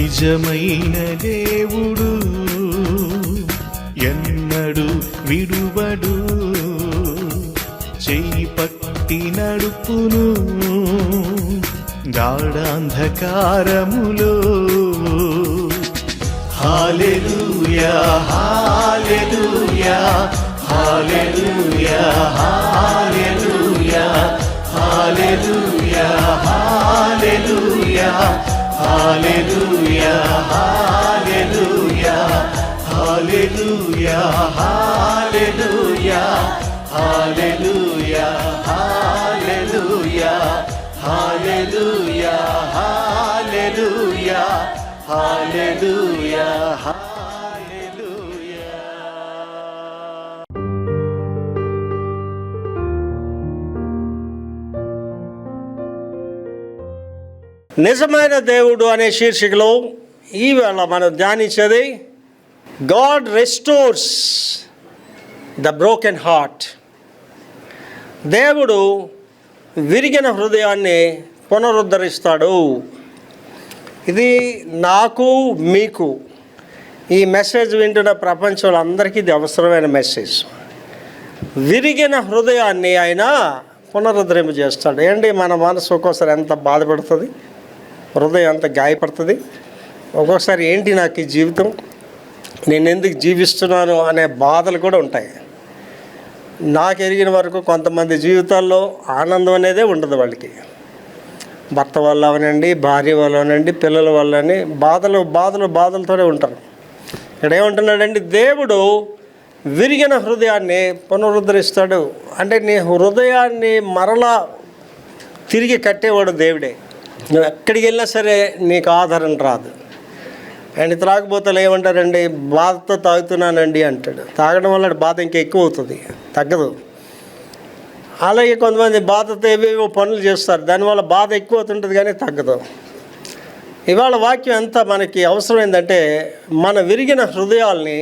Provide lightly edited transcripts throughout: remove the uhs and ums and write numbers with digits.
నిజమైన దేవుడు ఎన్నడు విడువడు, చెయ్యి పట్టి నడుపును గాఢాంధకారములో. హల్లెలూయా హల్లెలూయా హల్లెలూయా హల్లెలూయా హల్లెలూయా హల్లెలూయా హల్లెలూయా హల్లెలూయా హల్లెలూయా హల్లెలూయా హల్లెలూయా హల్లెలూయా హల్లెలూయా హల్లెలూయా హల్లెలూయా హల్లెలూయా. నిజమైన దేవుడు అనే శీర్షికలో ఈవేళ మనం ధ్యానించేది God restores the broken heart. దేవుడు విరిగిన హృదయాన్ని పునరుద్ధరిస్తాడు. ఇది నాకు మీకు ఈ మెసేజ్ వింటున్న ప్రపంచంలో అందరికీ ఇది అవసరమైన మెసేజ్. విరిగిన హృదయాన్ని ఆయన పునరుద్ధరింపజేస్తాడు. ఏంటి మన మనసు ఒక్కోసారి ఎంత బాధపడుతుంది, హృదయం ఎంత గాయపడుతుంది. ఒక్కొక్కసారి ఏంటి నాకు ఈ జీవితం, నేను ఎందుకు జీవిస్తున్నాను అనే బాధలు కూడా ఉంటాయి. నాకు ఎరిగిన వరకు కొంతమంది జీవితాల్లో ఆనందం అనేదే ఉండదు. వాళ్ళకి భర్త వల్ల అవనండి, భార్య వల్ల అవనండి, పిల్లల వల్లని బాధలతోనే ఉంటారు. ఇక్కడ ఏమంటున్నాడండి, దేవుడు విరిగిన హృదయాన్ని పునరుద్ధరిస్తాడు. అంటే నీ హృదయాన్ని మరలా తిరిగి కట్టేవాడు దేవుడే. నువ్వు ఎక్కడికి వెళ్ళినా సరే నీకు ఆధారం రాదు. అండ్ త్రాగుబోతలు ఏమంటారండి, బాధతో తాగుతున్నానండి అంటాడు. తాగడం వల్ల బాధ ఇంకా ఎక్కువ అవుతుంది, తగ్గదు. అలాగే కొంతమంది బాధతో ఏవేవో పనులు చేస్తారు, దానివల్ల బాధ ఎక్కువ అవుతుంటుంది కానీ తగ్గదు. ఇవాళ వాక్యం ఎంత మనకి అవసరమైందంటే మన విరిగిన హృదయాల్ని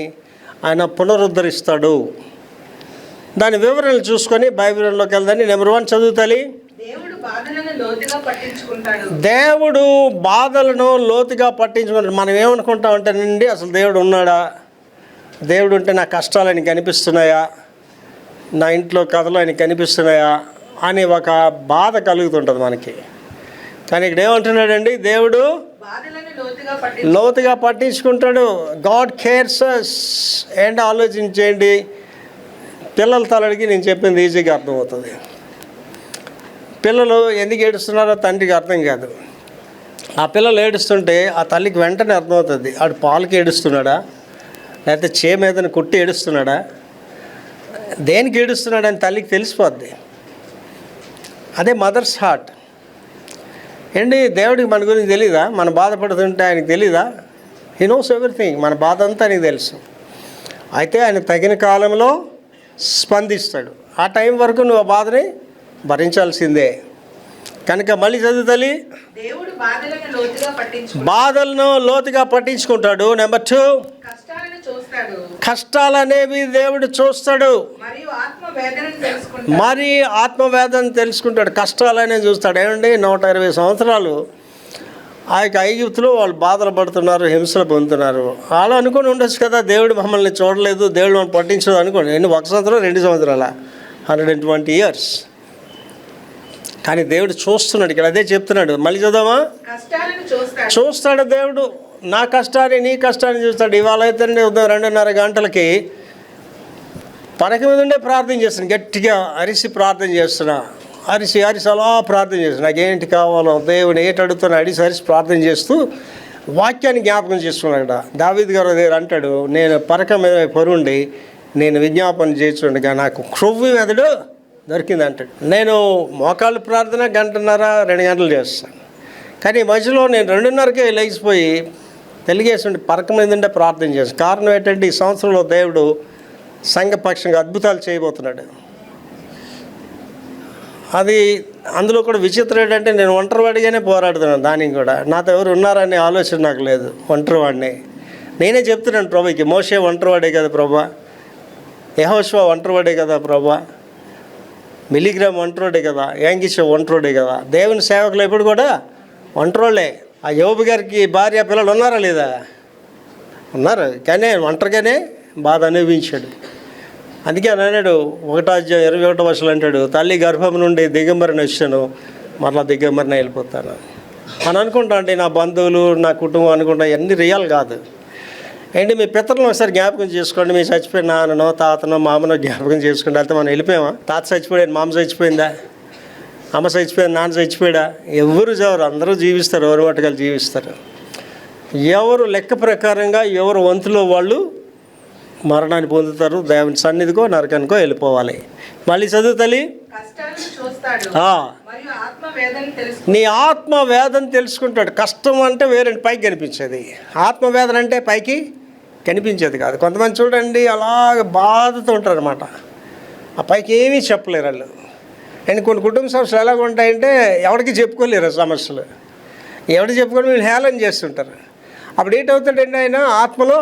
ఆయన పునరుద్ధరిస్తాడు. దాని వివరణలు చూసుకొని బైబిల్లోకి వెళ్దాన్ని. నెంబర్ 1 చదువుతాలి. దేవుడు బాధలను లోతుగా పట్టించుకుంటాడు. మనం ఏమనుకుంటాం అంటేనండి, అసలు దేవుడు ఉన్నాడా, దేవుడు ఉంటే నా కష్టాలు ఆయనకి కనిపిస్తున్నాయా, నా ఇంట్లో కథలు ఆయనకి కనిపిస్తున్నాయా అని ఒక బాధ కలుగుతుంటుంది మనకి. కానీ ఇక్కడ ఏమంటున్నాడండి, దేవుడు లోతుగా పట్టించుకుంటాడు. గాడ్ కేర్స్ అస్. ఏంటో ఆలోచించేయండి. పిల్లల తలడికి నేను చెప్పింది ఈజీగా అర్థమవుతుంది. పిల్లలు ఎందుకు ఏడుస్తున్నారో తండ్రికి అర్థం కాదు. ఆ పిల్లలు ఏడుస్తుంటే ఆ తల్లికి వెంటనే అర్థమవుతుంది, ఆడు పాలకి ఏడుస్తున్నాడా, లేకపోతే చేమేదని కుట్టి ఏడుస్తున్నాడా, దేనికి ఏడుస్తున్నాడని తల్లికి తెలిసిపోద్ది. అదే మదర్స్ హార్ట్. ఏంటి, దేవుడికి మన గురించి తెలీదా? మన బాధపడుతుంటే ఆయనకు తెలీదా? He knows everything. మన బాధ అంతా ఆయనకు తెలుసు. అయితే ఆయన తగిన కాలంలో స్పందిస్తాడు. ఆ టైం వరకు నువ్వు ఆ బాధని భరించాల్సిందే. కనుక మళ్ళీ చదువుతల్లి, బాధలను లోతుగా పట్టించుకుంటాడు. నెంబర్ 2, కష్టాలు అనేవి దేవుడు చూస్తాడు, మరి ఆత్మవేదన తెలుసుకుంటాడు. కష్టాలనే చూస్తాడు. ఏమండి, 120 సంవత్సరాలు ఆ యొక్క ఐగుప్తులో వాళ్ళు బాధలు పడుతున్నారు, హింసలు పొందుతున్నారు. అలా అనుకుని ఉండొచ్చు కదా, దేవుడు మమ్మల్ని చూడలేదు, దేవుడు మమ్మల్ని పట్టించదు అనుకోండి. 1 సంవత్సరం 2 సంవత్సరాల 120 years. కానీ దేవుడు చూస్తున్నాడు. ఇక్కడ అదే చెప్తున్నాడు. మళ్ళీ చదవమా. చూస్తాడు దేవుడు. నా కష్టాన్ని, నీ కష్టాన్ని చూస్తాడు. ఇవాళ అయితే ఉదయం 2:30 గంటలకి పడక మీద ఉండే ప్రార్థన చేస్తున్నాను, గట్టిగా అరిసి ప్రార్థన చేస్తున్నా, అరిసి అలా ప్రార్థన చేస్తున్నా. నాకేంటి కావాలో దేవుని ఏటి అడుగుతున్నా అరిసి ప్రార్థన చేస్తూ వాక్యాన్ని జ్ఞాపకం చేసుకున్నాడు. అక్కడ దావీదు గారు దగ్గర అంటాడు, నేను పరక మీద పరుండి నేను విజ్ఞాపన చేస్తుండగా నాకు క్రొవ్వు మెదడు దొరికింది అంటాడు. నేను మోకాళ్ళు ప్రార్థన 1:30-2 గంటలు చేస్తాను. కానీ మధ్యలో నేను 2:30కే లేచిపోయి తెలిగేసి పరక మీద ఉండే ప్రార్థన చేస్తాను. కారణం ఏంటంటే ఈ సంవత్సరంలో దేవుడు సంఘపక్షంగా అద్భుతాలు చేయబోతున్నాడు. అది అందులో కూడా విచిత్రం ఏంటంటే నేను ఒంటరివాడిగానే పోరాడుతున్నాను. దానికి కూడా నాతో ఎవరు ఉన్నారనే ఆలోచన నాకు లేదు. ఒంటరివాడిని నేనే చెప్తున్నాను ప్రభుకి, మోషే ఒంటరివాడే కదా ప్రభా, యెహోషువ ఒంటరివాడే కదా ప్రభా, మిలిగ్రామ్ ఒంటరివాడే కదా, యాంగిష ఒంటరివాడే కదా. దేవుని సేవకులు ఎప్పుడు కూడా ఒంటరివాళ్ళే. ఆ యోబు గారికి భార్య పిల్లలు ఉన్నారా లేదా? ఉన్నారు, కానీ ఒంటరిగానే బాధ అనుభవించాడు. అందుకే అని అన్నాడు 1:21 అంటాడు, తల్లి గర్భం నుండి దిగంబరిని వచ్చాను, మరలా దిగంబరిని వెళ్ళిపోతాను అని అనుకుంటా. అంటే నా బంధువులు, నా కుటుంబం అనుకుంటా, అన్నీ రియల్ కాదు. ఏంటి మీ పితరులను ఒకసారి జ్ఞాపకం చేసుకోండి. మీ చచ్చిపోయిన నాన్ననో తాతనో మామనో జ్ఞాపకం చేసుకోండి. అయితే మనం వెళ్ళిపోయామా? తాత చచ్చిపోయాడు, మామ చచ్చిపోయిందా, అమ్మ చచ్చిపోయింది, నాన్న చచ్చిపోయాడా? ఎవరు చావరు, అందరూ జీవిస్తారు, ఎవరు మట్టుకలు జీవిస్తారు. ఎవరు లెక్క ప్రకారంగా ఎవరు వంతులో వాళ్ళు మరణాన్ని పొందుతారు. దేవుని సన్నిధికో నరకానికో వెళ్ళిపోవాలి. మళ్ళీ చదువు తల్లి. నీ ఆత్మవేదన తెలుసుకుంటాడు. కష్టం అంటే వేరే పైకి కనిపించేది, ఆత్మవేదన అంటే పైకి కనిపించేది కాదు. కొంతమంది చూడండి అలాగ బాధతో ఉంటారు అనమాట, ఆ పైకి ఏమీ చెప్పలేరు వాళ్ళు. అండ్ కొన్ని కుటుంబ సమస్యలు ఎలాగ ఉంటాయంటే ఎవరికి చెప్పుకోలేరు సమస్యలు, ఎవరికి చెప్పుకొని వీళ్ళు హేళన చేస్తుంటారు. అప్పుడు ఏంటవుతాడండి, ఆయన ఆత్మలో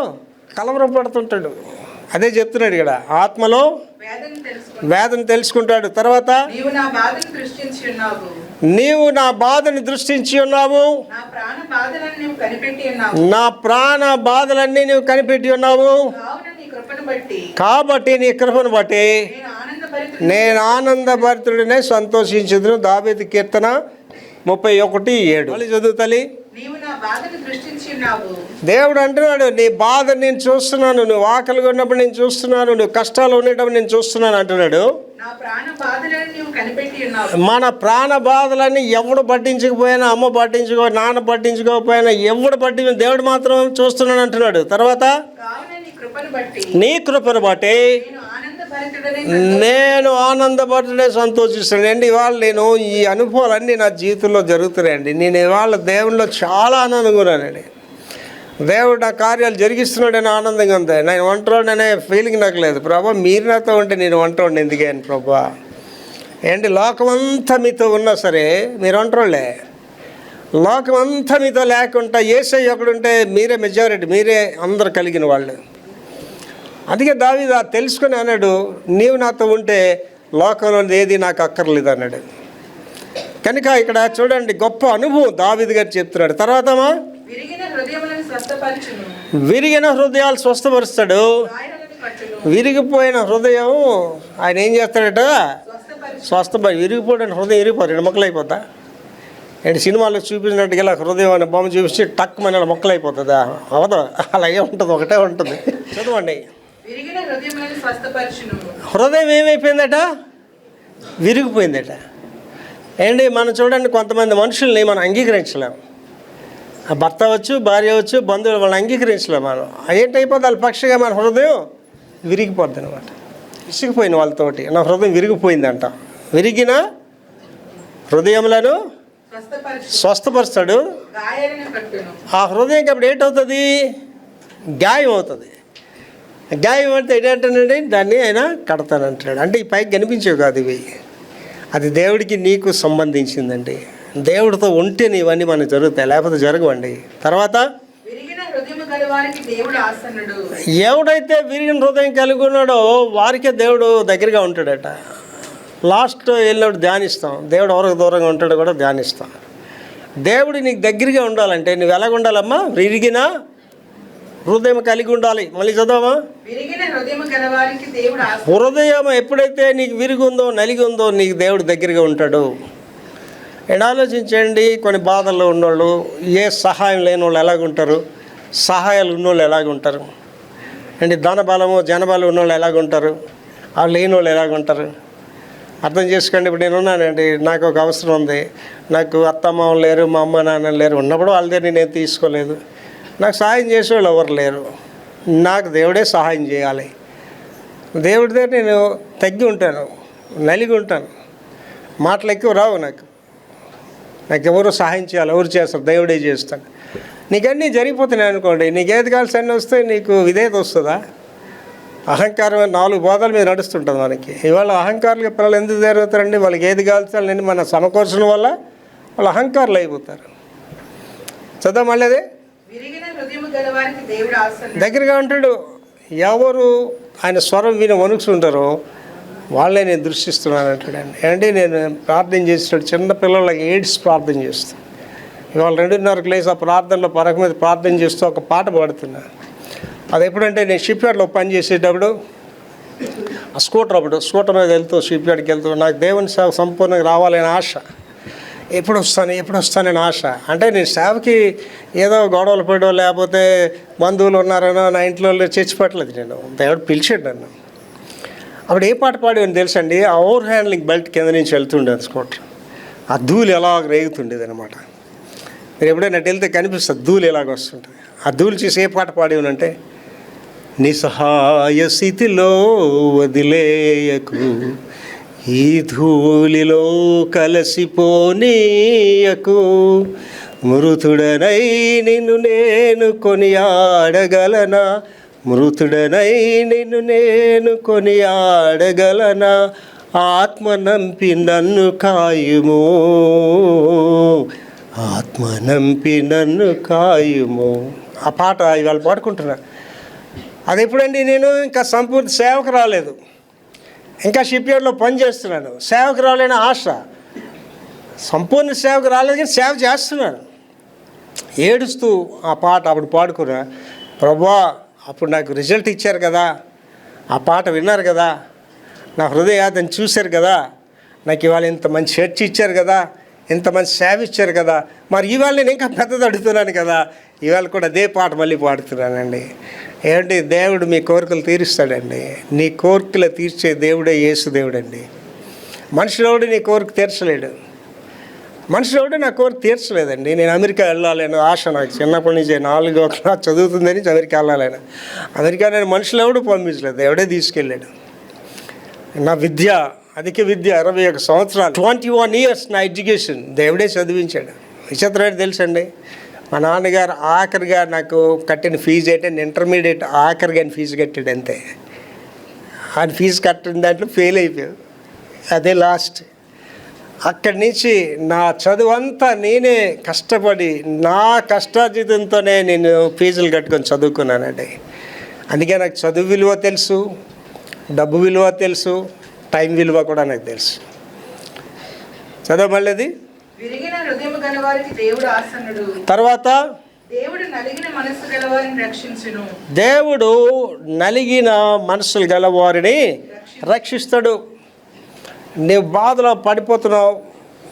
కలవరం పడుతుంటాడు. అదే చెప్తున్నాడు ఇక్కడ, ఆత్మలో వేదన తెలుసుకుంటాడు. తర్వాత నీవు నా బాధను దృష్టించి ఉన్నావు, నా ప్రాణ బాధలన్నీ నువ్వు కనిపెట్టి ఉన్నావు, కాబట్టి నీ కృపను బట్టి నేను ఆనందభరితుడినే సంతోషించుదును. దావీదు కీర్తన 31:7. మళ్ళీ చదువు తల్లి. దేవుడు అంటున్నాడు, నీ బాధ నేను చూస్తున్నాను, నువ్వు ఆకలిగా ఉన్నప్పుడు నేను చూస్తున్నాను, నువ్వు కష్టాలు ఉండేటప్పుడు నేను చూస్తున్నాను అంటున్నాడు. మన ప్రాణ బాధలన్నీ ఎవడు పట్టించకపోయినా, అమ్మ పట్టించుకో, నాన్న పట్టించుకోకపోయినా, ఎవడు దేవుడు మాత్రం చూస్తున్నాను అంటున్నాడు. తర్వాత నీ కృపను బట్టి నేను ఆనందపడుతుండే సంతోషిస్తాను. అండి ఇవాళ నేను ఈ అనుభవాలన్నీ నా జీవితంలో జరుగుతున్నాయండి. నేను ఇవాళ దేవునిలో చాలా ఆనందంగా ఉన్నానండి. దేవుడు నా కార్యాలు జరిగిస్తున్నాడని ఆనందంగా ఉంది. నేను ఒంటరినే ఫీలింగ్ నాకు లేదు. ప్రభా మీరు నాతో ఉంటే నేను ఒంటరిని ఎందుకే అని ప్రభా. ఏంటి లోకమంతా మీతో ఉన్నా సరే మీరు ఒంటరిలే. లోకమంతా మీతో లేకుండా యేసయ్య ఒకడుంటే మీరే మెజారిటీ, మీరే అందరు కలిగిన వాళ్ళు. అందుకే దావీదు తెలుసుకుని అన్నాడు, నీవు నాతో ఉంటే లోకంలో ఏది నాకు అక్కర్లేదు అన్నాడు. కనుక ఇక్కడ చూడండి గొప్ప అనుభవం దావీదు గారు చెప్తున్నాడు. తర్వాత విరిగిన హృదయాలు స్వస్థపరుస్తాడు. విరిగిపోయిన హృదయం ఆయన ఏం చేస్తాడట, విరిగిపోయిన హృదయం విరిగిపోతాడు, మొక్కలు అయిపోతా. ఏంటి సినిమాలో చూపించినట్టుగా ఇలా హృదయం అనే బొమ్మ చూపించి టక్ మన మొక్కలు అయిపోతుందా? అవదు, అలాగే ఉంటుంది, ఒకటే ఉంటుంది. చదవండి. హృదయం ఏమైపోయిందట, విరిగిపోయిందట. ఏంటి మనం చూడండి కొంతమంది మనుషుల్ని మనం అంగీకరించలేము. ఆ భర్త అవచ్చు, భార్య అవచ్చు, బంధువులు వాళ్ళని అంగీకరించలేము. మనం ఏంటైపోతుంది వాళ్ళ పక్షంగా మన హృదయం విరిగిపోద్ది అనమాట. విసిగిపోయిన వాళ్ళతోటి నా హృదయం విరిగిపోయిందంట. విరిగిన హృదయములను స్వస్థపరుస్తాడు. ఆ హృదయంకి అప్పుడు ఏంటవుతుంది, గాయం అవుతుంది. గాయం అంటే ఏంటంటే దాన్ని ఆయన కడతానంటాడు. అంటే ఈ పైకి కనిపించేవి కాదు ఇవి, అది దేవుడికి నీకు సంబంధించిందండి. దేవుడితో ఉంటే ఇవన్నీ మనకు జరుగుతాయి, లేకపోతే జరగవండి. తర్వాత ఎవడైతే విరిగిన హృదయం కలిగి ఉన్నాడో వారికే దేవుడు దగ్గరగా ఉంటాడట. లాస్ట్ వెళ్ళినప్పుడు ధ్యానిస్తాం, దేవుడు ఎవరికి దూరంగా ఉంటాడో కూడా ధ్యానిస్తాం. దేవుడు నీకు దగ్గరగా ఉండాలంటే నువ్వు ఎలాగ ఉండాలమ్మా, విరిగిన హృదయం కలిగి ఉండాలి. మళ్ళీ చదవమా. హృదయం ఎప్పుడైతే నీకు విరిగుందో, నలిగి ఉందో, నీకు దేవుడు దగ్గరగా ఉంటాడు. అండ్ ఆలోచించండి, కొన్ని బాధల్లో ఉన్నోళ్ళు, ఏ సహాయం లేని వాళ్ళు ఎలాగుంటారు, సహాయాలు ఉన్నోళ్ళు ఎలాగుంటారు, అండ్ ధనబలము జనబలం ఉన్నోళ్ళు ఎలాగుంటారు, వాళ్ళు లేని వాళ్ళు ఎలాగుంటారు. అర్థం చేసుకోండి. ఇప్పుడు నేను ఉన్నానండి, నాకు ఒక అవసరం ఉంది, నాకు అత్తమ్మ లేరు, మా అమ్మ నాన్న లేరు, ఉన్నప్పుడు వాళ్ళ దగ్గర నేనేం తీసుకోలేదు, నాకు సహాయం చేసేవాళ్ళు ఎవరు లేరు, నాకు దేవుడే సహాయం చేయాలి. దేవుడి దగ్గర నేను తగ్గి ఉంటాను, నలిగి ఉంటాను, మాటలు ఎక్కువ రావు నాకు ఎవరు సహాయం చేయాలి, ఎవరు చేస్తారు, దేవుడే చేస్తాడు. నీకన్నీ జరిగిపోతున్నాయి అనుకోండి, నీకు ఏది కావాల్సి అన్నీ వస్తే నీకు విధేయత వస్తుందా? అహంకారం 4 బోధల మీద నడుస్తుంటుంది మనకి. ఇవాళ అహంకారులుగా పిల్లలు ఎందుకు జరుగుతారండి, వాళ్ళకి ఏది కావాల్సి మన సమకూర్చడం వల్ల వాళ్ళు అహంకారులు అయిపోతారు. చదువు మళ్ళీ అదే దగ్గరగా ఉంటాడు. ఎవరు ఆయన స్వరం విని వణుకుతుంటారో వాళ్ళే నేను దృష్టిస్తున్నాను అంటాడండి. అంటే నేను ప్రార్థన చేస్తాడు, చిన్న పిల్లలకి ఎయిడ్స్ ప్రార్థన చేస్తాను. ఇవాళ 2:30కి లేచి ఆ ప్రార్థనలో పరక మీద ప్రార్థన చేస్తూ ఒక పాట పాడుతున్నా. అది ఎప్పుడంటే నేను షిప్ యార్డ్లో పని చేసేటప్పుడు ఆ స్కూటర్ మీద వెళ్తూ షిప్ యార్డ్కి వెళ్తూ నాకు దేవుని సేవ సంపూర్ణంగా రావాలని ఆశ. ఎప్పుడు వస్తానని ఆశ. అంటే నేను సేవకి ఏదో గొడవలు పడో లేకపోతే బంధువులు ఉన్నారనో నా ఇంట్లో చర్చి పెట్టలేదు. నేను దేవుడు పిలిచాడు నన్ను. అప్పుడు ఏ పాట పాడేవని తెలుసండి, ఆ ఓవర్ హ్యాండ్లింగ్ బెల్ట్ కింద నుంచి వెళ్తుండేది స్కూటర్. ఆ ధూళి ఎలాగ రేగుతుండేది అనమాట. మీరు ఎప్పుడైనా వెళ్తే కనిపిస్తుంది ధూళి ఎలాగ వస్తుంటుంది. ఆ ధూళి చూసి ఏ పాట పాడేవనంటే, నిస్సహాయ స్థితిలో వదిలేయకు, ఈ ధూళిలో కలసిపోనీయకు, మృతుడనై నిన్ను నేను కొనియాడగలనా, మృతుడనై నిన్ను నేను కొనియాడగలనా, ఆత్మ నంపి నన్ను కాయుము, ఆత్మ నంపి నన్ను కాయుము. ఆ పాట ఇవాళ పాడుకుంటున్నా. అది ఎప్పుడండి, నేను ఇంకా సంపూర్ణ సేవకు రాలేదు, ఇంకా షిప్ యార్డ్లో పనిచేస్తున్నాను, సేవకు రాలేని ఆశ, సంపూర్ణ సేవకు రాలేదు కానీ సేవ చేస్తున్నాను. ఏడుస్తూ ఆ పాట అప్పుడు పాడుకున్నా. ప్రభువా, అప్పుడు నాకు రిజల్ట్ ఇచ్చారు కదా, ఆ పాట విన్నారు కదా, నా హృదయాన్ని చూశారు కదా, నాకు ఇవాళ ఇంత మంచి చర్చ్ ఇచ్చారు కదా, ఇంత మంచి సేవ ఇచ్చారు కదా, మరి ఇవాళ నేను ఇంకా పెద్దది అడుగుతున్నాను కదా, ఇవాళ కూడా అదే పాట మళ్ళీ పాడుతున్నానండి. ఏమంటే దేవుడు మీ కోరికలు తీరుస్తాడండి. నీ కోరికలు తీర్చే దేవుడే యేసు దేవుడండి. మనుషులోడు నీ కోరిక తీర్చలేడు. మనుషులోడు నా కోరిక తీర్చలేదండి. నేను అమెరికా వెళ్ళాలని ఆశ నాకు చిన్నప్పటి నుంచి 4వ క్లాస్ చదువుతుందని అమెరికా వెళ్ళాలని. అమెరికా నేను మనుషులెవడు పంపించలేదు, దేవుడే తీసుకెళ్ళాడు. నా విద్య, అధిక విద్య 21 సంవత్సరాలు, 21 years నా ఎడ్యుకేషన్ దేవుడే చదివించాడు. విచిత్రం తెలుసండి, మా నాన్నగారు ఆఖరిగా నాకు కట్టిన ఫీజు అయితే నేను ఇంటర్మీడియట్ ఆఖరిగా ఫీజు కట్టాడు అంతే. ఆయన ఫీజు కట్టిన దాంట్లో ఫెయిల్ అయిపోయావు, అదే లాస్ట్. అక్కడి నుంచి నా చదువు అంతా నేనే కష్టపడి నా కష్టార్జితంతోనే నేను ఫీజులు కట్టుకొని చదువుకున్నానండి. అందుకే నాకు చదువు విలువ తెలుసు, డబ్బు విలువ తెలుసు, టైం విలువ కూడా నాకు తెలుసు. చదవ మళ్ళీ తర్వాత దేవుడు నలిగిన మనసులు గలవారిని రక్షిస్తాడు. నీవు బాధలో పడిపోతున్నావు,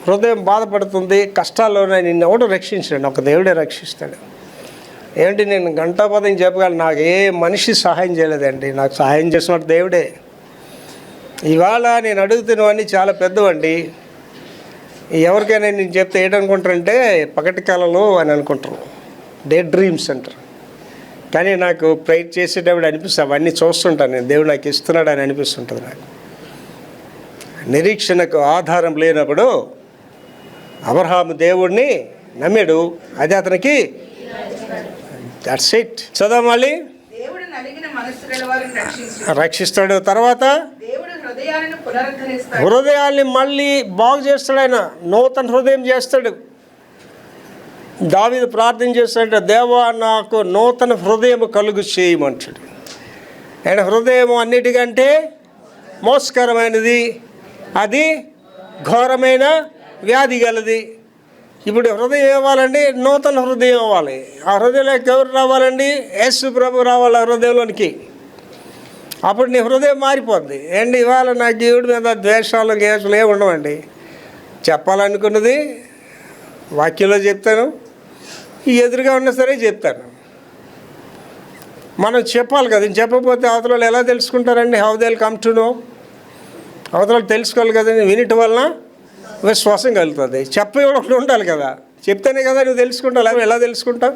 హృదయం బాధపడుతుంది, కష్టాల్లోనే నిన్ను ఎవడు రక్షించాడు, ఒక దేవుడే రక్షిస్తాడు. ఏంటి నేను గంటాపదం చెప్పగలను, నాకు ఏ మనిషి సహాయం చేయలేదండి, నాకు సహాయం చేసినట్టు దేవుడే. ఇవాళ నేను అడుగుతున్నవన్నీ చాలా పెద్దవండి. ఎవరికైనా నేను చెప్తే ఏంటనుకుంటారంటే పగటి కళలు అని అనుకుంటారు, డే డ్రీమ్స్ అంటారు. కానీ నాకు ప్రేయర్ చేసేటప్పుడు అనిపిస్తుంది, అవన్నీ చూస్తుంటాను నేను, దేవుడు నాకు ఇస్తున్నాడు అని అనిపిస్తుంటుంది నాకు. నిరీక్షణకు ఆధారం లేనప్పుడు అబ్రహాము దేవుడిని నమ్మాడు, అది అతనికి దట్స్ ఇట్. చదవ మళ్ళీ, రక్షిస్తాడు. తర్వాత హృదయాల్ని మళ్ళీ బాగు చేస్తాడు, ఆయన నూతన హృదయం చేస్తాడు. దావీదు ప్రార్థన చేస్తాడు, దేవా నాకు నూతన హృదయం కలుగు చేయమంటాడు. ఆయన హృదయం అన్నిటికంటే మోసకరమైనది, అది ఘోరమైన వ్యాధి గలది. ఇప్పుడు హృదయం ఇవ్వాలండి, నూతన హృదయం ఇవ్వాలి. ఆ హృదయంలోకి ఎవరు రావాలండి? యేసు ప్రభు రావాలి ఆ హృదయంలోనికి. అప్పుడు నీ హృదయం మారిపోద్ది. ఏంటి ఇవాళ నా దేవుడి మీద ద్వేషాలు గేషాలు ఏమి ఉండవండి. చెప్పాలనుకున్నది వాక్యంలో చెప్తాను, ఎదురుగా ఉన్నా సరే చెప్తాను. మనం చెప్పాలి కదా, చెప్పకపోతే అవతల ఎలా తెలుసుకుంటారండి? How they will come to know? అవతల తెలుసుకోవాలి కదండి. వినటం వలన విశ్వాసం కలుగుతుంది. చెప్పేవాడు ఒకటి ఉండాలి కదా, చెప్తేనే కదా నువ్వు తెలుసుకుంటావు, ఎలా తెలుసుకుంటావు?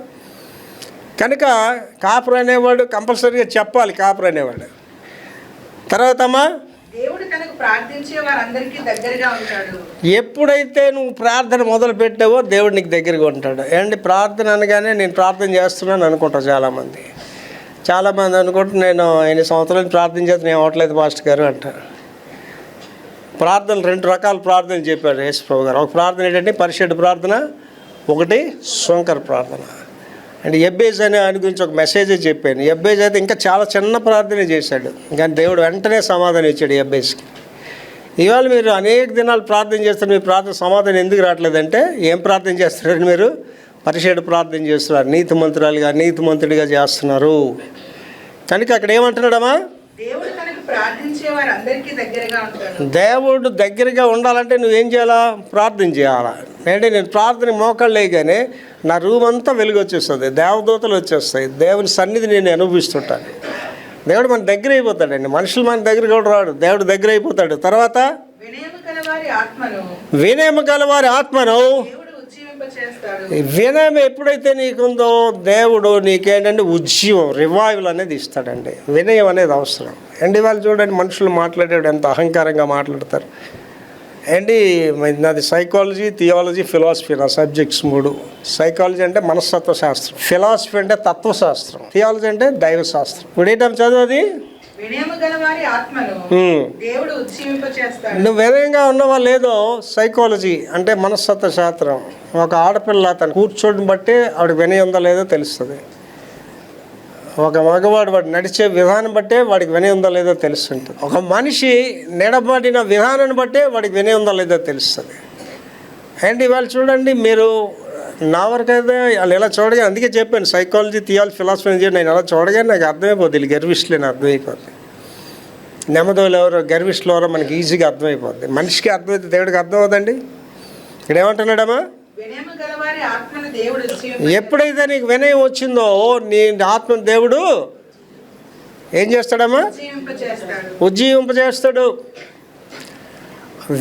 కనుక కాపురు అనేవాడు కంపల్సరీగా చెప్పాలి, కాపురు అనేవాడు. తర్వాత అమ్మా, ఎప్పుడైతే నువ్వు ప్రార్థన మొదలు పెట్టావో దేవుడు నీకు దగ్గరగా ఉంటాడు. ఏంటి ప్రార్థన అనగానే నేను ప్రార్థన చేస్తున్నాను అనుకుంటారు చాలామంది అనుకుంటారు, నేను 8 సంవత్సరాలు ప్రార్థన చేస్తే నేను అవ్వట్లేదు పాస్టర్ గారు అంటారు. ప్రార్థనలు 2 రకాల ప్రార్థనలు చెప్పాడు యేసు ప్రభు గారు. ఒక ప్రార్థన ఏంటంటే పరిశుద్ధ ప్రార్థన, ఒకటి శంకర ప్రార్థన. అంటే ఎబ్బేజ్ అనే ఆయన గురించి ఒక మెసేజే చెప్పాను. ఎబ్బేజ్ అయితే ఇంకా చాలా చిన్న ప్రార్థన చేశాడు, కానీ దేవుడు వెంటనే సమాధానం ఇచ్చాడు ఎబ్బేజ్కి. ఇవాళ మీరు అనేక దినాలు ప్రార్థన చేస్తారు, మీ ప్రార్థన సమాధానం ఎందుకు రావట్లేదంటే ఏం ప్రార్థన చేస్తున్నారని మీరు పరిషేడు ప్రార్థన చేస్తున్నారు, నీతిమంతురాలుగా నీతిమంతుడిగా చేస్తున్నారు. కనుక అక్కడ ఏమంటున్నాడమ్మా, దేవుడు దగ్గరగా ఉండాలంటే నువ్వేం చేయాలా, ప్రార్థన చేయాలా. అంటే నేను ప్రార్థన మోకాళ్ళు లేగానే నా రూమ్ అంతా వెలుగు వచ్చేస్తుంది, దేవదూతలు వచ్చేస్తాయి, దేవుని సన్నిధి నేను అనుభవిస్తుంటాను. దేవుడు మన దగ్గర అయిపోతాడండి, మనుషులు మన దగ్గర కూడా రాడు, దేవుడు దగ్గర అయిపోతాడు. తర్వాత వినయము గల వారి ఆత్మను, వినయం ఎప్పుడైతే నీకుందో దేవుడు నీకేంటంటే ఉజ్జీవం, రివైవల్ అనేది ఇస్తాడండి. వినయం అనేది అవసరం అండి. వాళ్ళు చూడండి మనుషులు మాట్లాడేవాడు ఎంత అహంకారంగా మాట్లాడతారు అండి. నాది సైకాలజీ, థియాలజీ, ఫిలాసఫీ, నా సబ్జెక్ట్స్ 3. సైకాలజీ అంటే మనస్తత్వ శాస్త్రం, ఫిలాసఫీ అంటే తత్వశాస్త్రం, థియాలజీ అంటే దైవ శాస్త్రం. ఇప్పుడు ఏంటో చదువు అది. నువ్వు వినయంగా ఉన్నవా లేదో సైకాలజీ అంటే మనస్తత్వ శాస్త్రం. ఒక ఆడపిల్ల తను కూర్చోని బట్టే ఆవిడ వినయం ఉందా లేదో తెలుస్తుంది. ఒక మగవాడు వాడు నడిచే విధానం బట్టే వాడికి వినయం ఉందా లేదో తెలుస్తుంటుంది. ఒక మనిషి నిలబడిన విధానాన్ని బట్టే వాడికి వినయం ఉందా లేదో తెలుస్తుంది. అండ్ ఇవాళ చూడండి మీరు నా వరకైతే వాళ్ళు ఎలా చూడగా, అందుకే చెప్పాను సైకాలజీ, థియాలజీ, ఫిలాసఫీ నేను ఎలా చూడగానే నాకు అర్థమైపోద్ది, గర్విష్ఠులేని అర్థమైపోద్ది. నెమ్మదోలు ఎవరో గర్విష్ఠులు ఎవరో మనకి ఈజీగా అర్థమైపోద్ది. మనిషికి అర్థమైతే దేవుడికి అర్థం అవుతుంది. ఇక్కడ ఏమంటున్నాడమ్మా, ఎప్పుడైతే నీకు వినయం వచ్చిందో నీ ఆత్మ దేవుడు ఏం చేస్తాడమ్మా, ఉజ్జీవింపజేస్తాడు.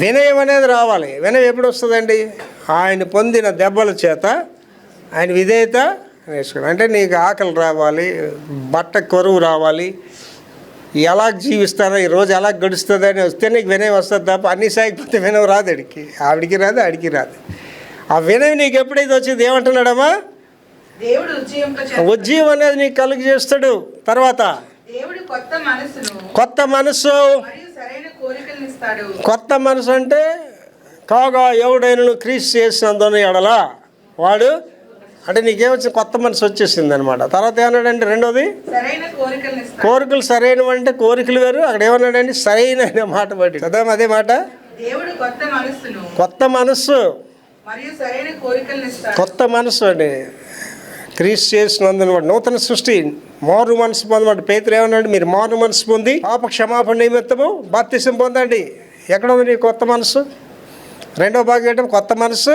వినయం అనేది రావాలి. వినయం ఎప్పుడు వస్తుందండి, ఆయన పొందిన దెబ్బల చేత ఆయన విధేయత నేర్చుకోవడం. అంటే నీకు ఆకలి రావాలి, బట్ట కొరువు రావాలి, ఎలా జీవిస్తానో ఈరోజు ఎలా గడుస్తుందని వస్తే నీకు వినయం వస్తుంది తప్ప అన్నీ సాగిపోతే వినయం రాదు. ఆవిడికి రాదు, ఆడికి రాదు. ఆ వినయం నీకు ఎప్పుడైతే వచ్చింది ఏమంటున్నాడమ్మా, ఉజ్జీవం అనేది నీకు కలుగు చేస్తాడు. తర్వాత కొత్త మనసు, కొత్త మనసు అంటే కాగా ఎవడైనా క్రీస్తు చేసినందున ఎడలా వాడు, అంటే నీకేమొచ్చింది, కొత్త మనసు వచ్చేసింది అనమాట. తర్వాత ఏమన్నాడంటే రెండోది కోరికలు సరైనవి, అంటే కోరికలు వేరు. అక్కడ ఏమన్నాడండి, సరైన మాట బట్టి చదవం అదే మాట, కొత్త మనస్సు, కొత్త మనసు అండి. క్రీస్తు చేసినందున వాడు నూతన సృష్టి, మారు మనసు పొందమంటే పేతురు ఏమన్నాడు, మీరు మారు మనసు పొంది పాప క్షమాపణ నిమిత్తము బాప్తిసం పొందండి. ఎక్కడ ఉంది నీ కొత్త మనసు? రెండో భాగం ఏంటంటే కొత్త మనసు,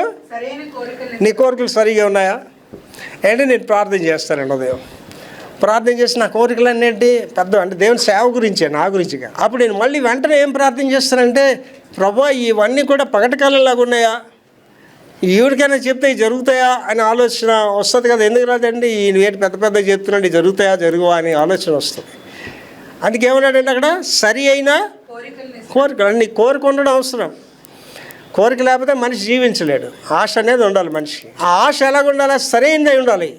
నీ కోరికలు సరిగా ఉన్నాయా? ఏంటి నేను ప్రార్థన చేస్తానండి ఉదయం, ప్రార్థన చేసి నా కోరికలన్నీ ఏంటి పెద్ద అంటే దేవుని సేవ గురించే, నా గురించిగా. అప్పుడు నేను మళ్ళీ వెంటనే ఏం ప్రార్థన చేస్తానంటే, ప్రభా ఇవన్నీ కూడా పగటకాలంలాగా ఉన్నాయా, ఈవిడికైనా చెప్తే ఇవి జరుగుతాయా అని ఆలోచన వస్తుంది కదా. ఎందుకు రాదండి, ఈయన ఏంటి పెద్ద పెద్ద చెప్తున్నాడు, ఇవి జరుగుతాయా జరుగువా అని ఆలోచన వస్తుంది. అందుకేమన్నాడంటే అక్కడ సరి అయిన కోరికలు, నీ కోరిక ఉండడం అవసరం. కోరిక లేకపోతే మనిషి జీవించలేడు. ఆశ అనేది ఉండాలి మనిషి. ఆ ఆశ ఎలాగ ఉండాలి, సరైనదే ఉండాలి.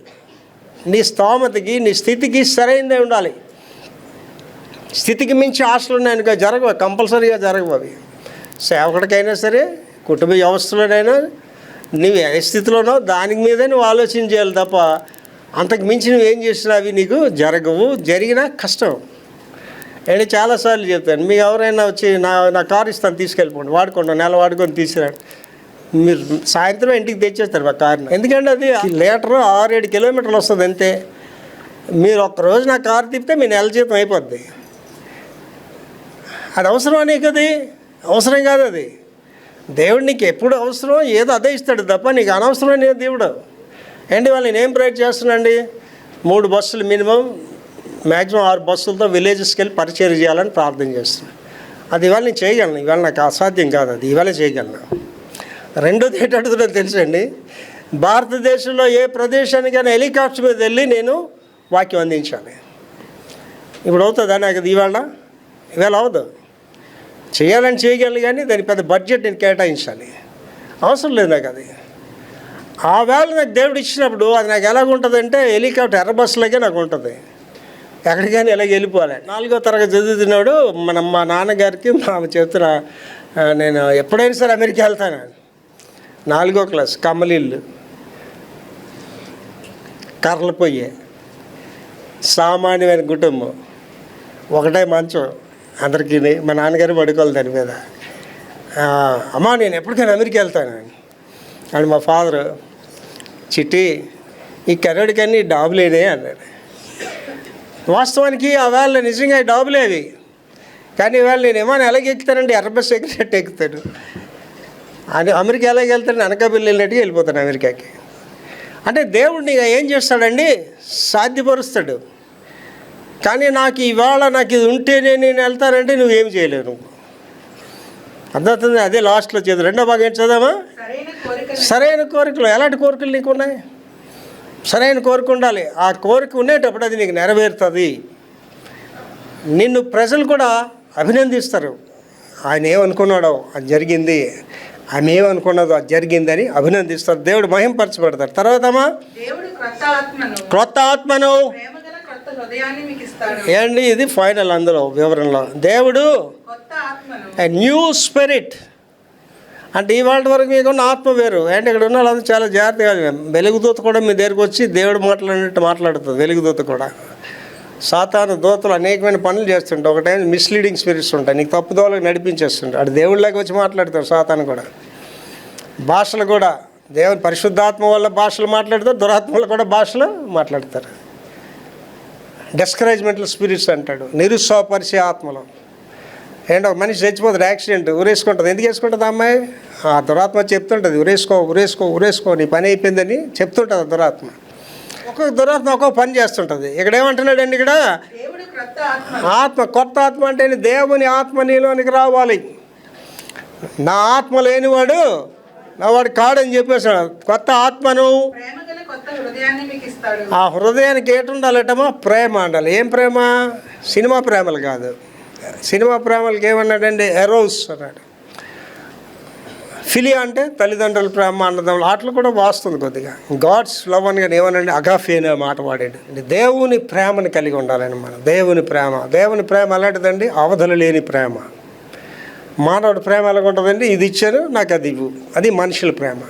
నీ స్తోమతకి నీ స్థితికి సరైనదే ఉండాలి. స్థితికి మించి ఆశలు ఉన్నాయనుకో జరగవు, కంపల్సరీగా జరగవు అవి. సేవకుడికైనా సరే, కుటుంబ వ్యవస్థలోనైనా నువ్వు ఏ స్థితిలోనో దాని మీదే నువ్వు ఆలోచన చేయాలి తప్ప అంతకు మించి నువ్వేం చేసినా అవి నీకు జరగవు. జరిగినా కష్టం. నేను చాలాసార్లు చెప్తాను, మీకు ఎవరైనా వచ్చి నా కారు ఇస్తాను తీసుకెళ్ళిపోండి, వాడుకోండి, నెల వాడుకొని తీసుకురాండి, మీరు సాయంత్రం ఇంటికి తెచ్చేస్తారు ఆ కార్ని. ఎందుకంటే అది లీటరు 6-7 కిలోమీటర్లు వస్తుంది అంతే. మీరు ఒక్కరోజు నా కారు తిప్పితే మీ నెల జీతం అయిపోద్ది. అది అవసరం నీకు, అది అవసరం కాదు. అది దేవుడు నీకు ఎప్పుడు అవసరం ఏదో అదే ఇస్తాడు తప్ప నీకు అనవసరమైన దేవుడు. ఏంటి వాళ్ళు నేనేం ప్రయత్నం చేస్తున్నాండి, 3 బస్సులు మినిమం, మ్యాక్సిమం 6 బస్సులతో విలేజెస్కి వెళ్ళి పరిచయం చేయాలని ప్రార్థన చేస్తున్నాను. అది ఇవాళ నేను చేయగలను, ఇవాళ నాకు అసాధ్యం కాదు, అది ఇవాళ చేయగలను. రెండోది ఏంటంటే తెలుసండి, భారతదేశంలో ఏ ప్రదేశానికైనా హెలికాప్టర్ మీద వెళ్ళి నేను వాక్యం అందించాలి. ఇప్పుడు అవుతుందా నాకు అది ఇవాళ అవదు. చేయాలని చేయగలను కానీ దానికి పెద్ద బడ్జెట్ నేను కేటాయించాలి, అవసరం లేదు నాకు అది. ఆ వేళ నాకు దేవుడు ఇచ్చినప్పుడు అది నాకు ఎలాగుంటుందంటే హెలికాప్టర్ ఎర్ర బస్సులాగే నాకు ఉంటుంది. ఎక్కడికైనా ఇలాగ వెళ్ళిపోవాలి. 4వ తరగతి చదువుతున్నాడు మా నాన్నగారికి మా చెప్తున్నా, నేను ఎప్పుడైనా సరే అమెరికా వెళ్తాను. 4వ క్లాస్, కమ్మలిల్లు, కర్రలు పొయ్యి, సామాన్యమైన కుటుంబం, ఒకటే మంచం అందరికీ. మా నాన్నగారు పడుకోవాలి దాని మీద. అమ్మా నేను ఎప్పటికైనా అమెరికా వెళ్తాను అని మా ఫాదరు చిట్టి ఈ కర్రోడికన్నీ డాబులేనే అన్నాడు. వాస్తవానికి ఆ వేళ నిజంగా డాబులేవి, కానీ ఇవాళ నేను ఏమైనా ఎలాగ ఎక్కుతానండి, ఎర్రబస్ ఎక్కినట్టు ఎక్కుతాడు. అని అమెరికా ఎలాగ వెళ్తాను, అనకాపల్లి వెళ్ళినట్టుగా వెళ్ళిపోతాను అమెరికాకి. అంటే దేవుడిని ఏం చేస్తాడండి, సాధ్యపరుస్తాడు. కానీ నాకు ఇవాళ నాకు ఇది ఉంటేనే నేను వెళ్తానంటే నువ్వేం చేయలేవు. నువ్వు అర్థమవుతుంది. అదే లాస్ట్లో చదువు, రెండో భాగం ఏంటి చదవమా? సరైన కోరికలు. ఎలాంటి కోరికలు నీకు ఉన్నాయి? సరైన కోరిక ఉండాలి. ఆ కోరిక ఉండేటప్పుడు అది నీకు నెరవేరుతుంది. నిన్ను ప్రజలు కూడా అభినందిస్తారు. ఆయన ఏమనుకున్నాడో అది జరిగింది, ఆమె ఏమనుకున్నదో అది జరిగిందని అభినందిస్తారు. దేవుడు మహింపరచబడతారు. తర్వాతమ్మా క్రొత్త ఆత్మను ఏంటి, ఇది ఫైనల్ అందులో వివరణలో. దేవుడు న్యూ స్పిరిట్ అంటే ఇవాళ వరకు మీకున్న ఆత్మ వేరు. అంటే ఇక్కడ ఉన్న వాళ్ళందరూ చాలా జాగ్రత్తగా, వెలుగుదూత కూడా మీ దగ్గరకు వచ్చి దేవుడు మాట్లాడినట్టు మాట్లాడుతుంది. వెలుగుదూత కూడా సాతాను దూతలు అనేకమైన పనులు చేస్తుంటాయి. ఒక టైం మిస్లీడింగ్ స్పిరిట్స్ ఉంటాయి, నీకు తప్పుదోవలకు నడిపించేస్తుంటాయి. అటు దేవుళ్ళకి వచ్చి మాట్లాడతారు సాతాను కూడా. భాషలు కూడా దేవుని పరిశుద్ధాత్మ వల్ల భాషలు మాట్లాడతారు, దురాత్మలు కూడా భాషలు మాట్లాడతారు. డిస్కరేజ్మెంటల్ స్పిరిట్స్ అంటాడు, నిరుత్సాహపరిచే ఆత్మలు. ఏంటో ఒక మనిషి చచ్చిపోతుంది, యాక్సిడెంట్, ఉరేసుకుంటుంది. ఎందుకు వేసుకుంటుంది అమ్మాయి? ఆ దురాత్మ చెప్తుంటుంది, ఉరేసుకో ఉరేసుకో ఉరేసుకో నీ పని అయిపోయిందని చెప్తుంటుంది ఆ దురాత్మ. ఒక్కొక్క దురాత్మ ఒక్కొక్క పని చేస్తుంటుంది. ఇక్కడ ఏమంటున్నాడండి, ఇక్కడ ఆత్మ, కొత్త ఆత్మ అంటే దేవుని ఆత్మ నీలోనికి రావాలి. నా ఆత్మ లేనివాడు నా వాడు కాడని చెప్పేసాడు. కొత్త ఆత్మను, ఆ హృదయానికి ఏటు ఉండాలటమా? ప్రేమ ఉండాలి. ఏం ప్రేమ? సినిమా ప్రేమలు కాదు. సినిమా ప్రేమలకి ఏమన్నాడండి? ఎరోస్ అన్నాడు. ఫిలియా అంటే తల్లిదండ్రుల ప్రేమ, అన్నదమ్ములు, వాటిలో కూడా వాస్తుంది కొద్దిగా. గాడ్స్ లవ్ అని కానీ ఏమనండి, అగాఫే అనే మాట వాడాడు. దేవుని ప్రేమను కలిగి ఉండాలని మనం. దేవుని ప్రేమ అలాంటిదండి, అవధులు లేని ప్రేమ. మానవుడి ప్రేమ ఎలాగ ఉంటుందండి, ఇది ఇచ్చాను నాకు అది ఇవ్వు, అది మనుషుల ప్రేమ.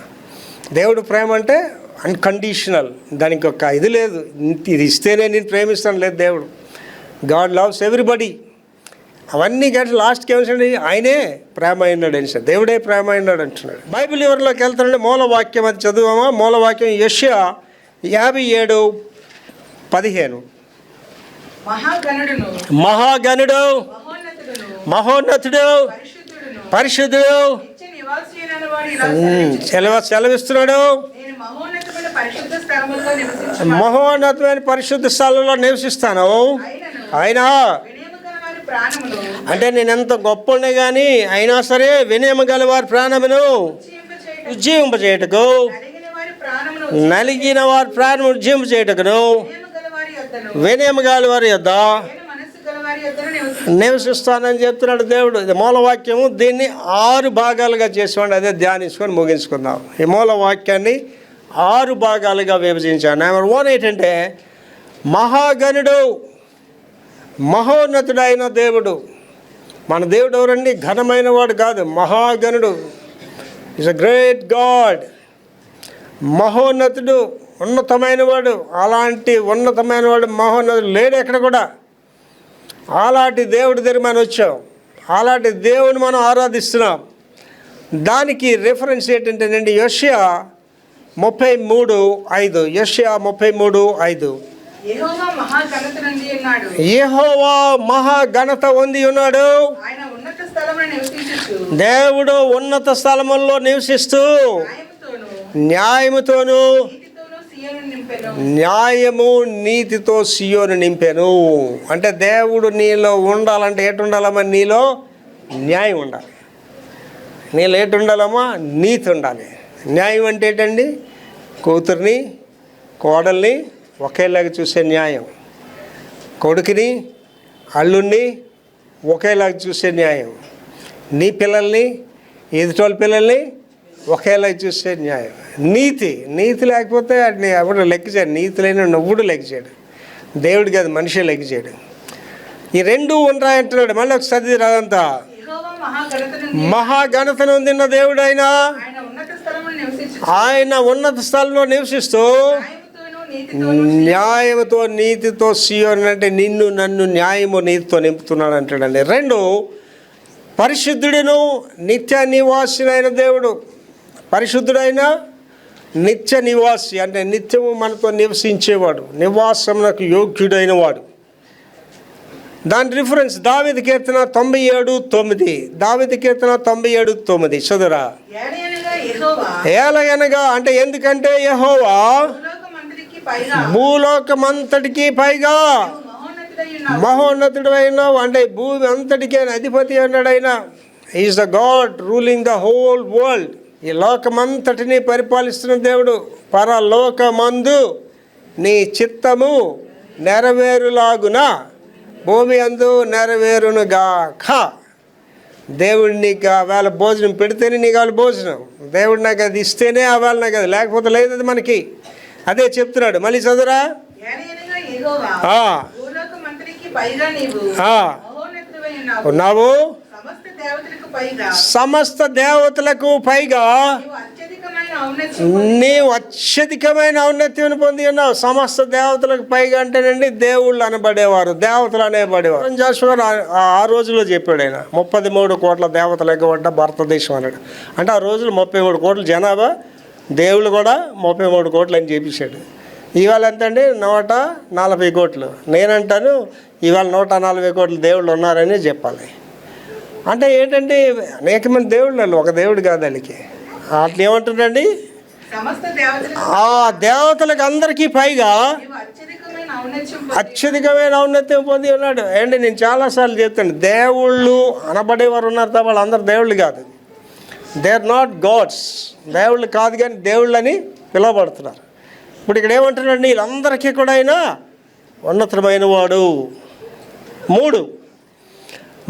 దేవుడు ప్రేమ అంటే అన్కండిషనల్, దానికి ఒక ఇది లేదు, ఇది ఇస్తేనే నేను ప్రేమిస్తాను లేదు దేవుడు. God loves everybody. అవన్నీ కానీ లాస్ట్కి ఏమవుతుంది, ఆయనే ప్రేమ అయినాడు అని సార్, దేవుడే ప్రేమ అయినాడు అంటున్నాడు. బైబిల్ ఎవరిలోకి వెళ్తానండి, మూలవాక్యం అది చదువామా? మూలవాక్యం యెషయా 57:15. మహాగణుడు, మహోన్నతుడు, పరిశుద్ధుడు సెలవిస్తున్నాడు. మహోన్నతమైన పరిశుద్ధ స్థలంలో నివసిస్తాను. అయినా అంటే నేను ఎంత గొప్ప ఉండే కానీ అయినా సరే వినయము గల వారి ప్రాణమును ఉజ్జీవింపజేయటకు, నలిగిన వారి ప్రాణము ఉజ్జీవింపజేయటకును వినయము గల వారి యొద్ద నివసిస్తానని చెప్తున్నాడు దేవుడు. ఇది మూలవాక్యము. దీన్ని 6 భాగాలుగా చేసేవాడు. అదే ధ్యానించుకొని ముగించుకుందాం. ఈ మూలవాక్యాన్ని 6 భాగాలుగా విభజించాను. నెంబర్ 1 ఏంటంటే, మహాగణుడు, మహోన్నతుడైన దేవుడు. మన దేవుడు ఎవరండి? ఘనమైన వాడు కాదు, మహాగణుడు. Is a great God. మహోన్నతుడు, ఉన్నతమైన వాడు. అలాంటి ఉన్నతమైన వాడు, మహోన్నతుడు లేడు ఎక్కడ కూడా. అలాంటి దేవుడి దగ్గర మనం వచ్చాం. అలాంటి దేవుని మనం ఆరాధిస్తున్నాం. దానికి రిఫరెన్స్ ఏంటంటేనండి, యెషయా 33:5. యెషయా 33:5. యెహోవా మహాఘనత పొంది ఉన్నాడు. దేవుడు ఉన్నత స్థలముల్లో నివసిస్తూ న్యాయముతోను, న్యాయము నీతితో సియోను నింపెను. అంటే దేవుడు నీలో ఉండాలంటే ఏటు ఉండాలమ్మా? నీలో న్యాయం ఉండాలి. నీలో ఏటు ఉండాలమ్మా? నీతి ఉండాలి. న్యాయం అంటే ఏంటండి? కూతుర్ని కోడల్ని ఒకేలాగా చూసే న్యాయం, కొడుకుని అల్లుణ్ణి ఒకేలాగా చూసే న్యాయం, నీ పిల్లల్ని ఎదుటోళ్ళ పిల్లల్ని ఒకేలాగా చూసే న్యాయం. నీతి లేకపోతే వాటిని ఎవడు లెక్క చేయడు. నీతి లేని నువ్వుడు లెక్క చేయడు. దేవుడు కాదు, మనిషి లెక్క చేయడు. ఈ 2 ఉంటాయంటున్నాడు. మళ్ళీ ఒకసారి రాదంతా. మహాఘనతను పొందిన దేవుడు ఆయన ఉన్నత స్థలంలో నివసిస్తూ న్యాయముతో నీతితో సియోను అంటే నిన్ను నన్ను న్యాయము నీతితో నింపుతున్నాడు అంటాడండి. 2 పరిశుద్ధుడును నిత్య నివాసినైన దేవుడు. పరిశుద్ధుడైన నిత్య నివాసి అంటే నిత్యము మనతో నివసించేవాడు, నివాసమునకు యోగ్యుడైన వాడు. దాని రిఫరెన్స్ దావీదు కీర్తన 97:9. దావీదు కీర్తన 97:9 చదువురా. ఏలయనగా అంటే ఎందుకంటే యెహోవా భూలోకమంతటికి పైగా మహోన్నతుడు అయినావు. అంటే భూమి అంతటికి అధిపతి అన్నాడైనా. Is the God ruling the whole world. ఈ లోకమంతటిని పరిపాలిస్తున్న దేవుడు. పరలోకమందు నీ చిత్తము నెరవేరులాగున భూమి అందు నెరవేరునుగాక. దేవుడు నీకు ఆవేళ భోజనం పెడితేనే నీకు వాళ్ళు భోజనం. దేవుడు నాకు అది ఇస్తేనే ఆవేళ నాకు అది, లేకపోతే లేదు అది మనకి. అదే చెప్తున్నాడు. మళ్ళీ చదువురా. ఉన్నావు సమస్త దేవతలకు పైగా నీవు అత్యధికమైన ఔన్నత్యం పొంది ఉన్నావు. సమస్త దేవతలకు పైగా అంటేనండి దేవుళ్ళు అనబడేవారు, దేవతలు అనేబడేవారు. జాషువా ఆ రోజుల్లో చెప్పాడు ఆయన 33 కోట్ల దేవతలు ఎగ్గబడ్డ భారతదేశం అన్నాడు. అంటే ఆ రోజులు 33 కోట్ల జనాభా, దేవుళ్ళు కూడా 33 కోట్లు అని చెప్పేశాడు. ఇవాళ ఎంతండి 140 కోట్లు. నేనంటాను ఇవాళ 140 కోట్ల దేవుళ్ళు ఉన్నారని చెప్పాలి. అంటే ఏంటంటే అనేక మంది దేవుళ్ళు, ఒక దేవుడు కాదు వాళ్ళకి. అట్లా ఏమంటుండండి, ఆ దేవతలకు అందరికీ పైగా అత్యధికమైన ఔన్నత్యం పొంది ఉన్నాడు. అండి నేను చాలాసార్లు చెప్తాను, దేవుళ్ళు అనబడేవారు ఉన్నారు తప్ప వాళ్ళందరూ దేవుళ్ళు కాదు. They are not gods. దేవుళ్ళు కాదు కానీ దేవుళ్ళని పిలువబడుతున్నారు. ఇప్పుడు ఇక్కడ ఏమంటున్నాడండి, వీళ్ళందరికీ కూడా అయినా ఉన్నతమైన వాడు. 3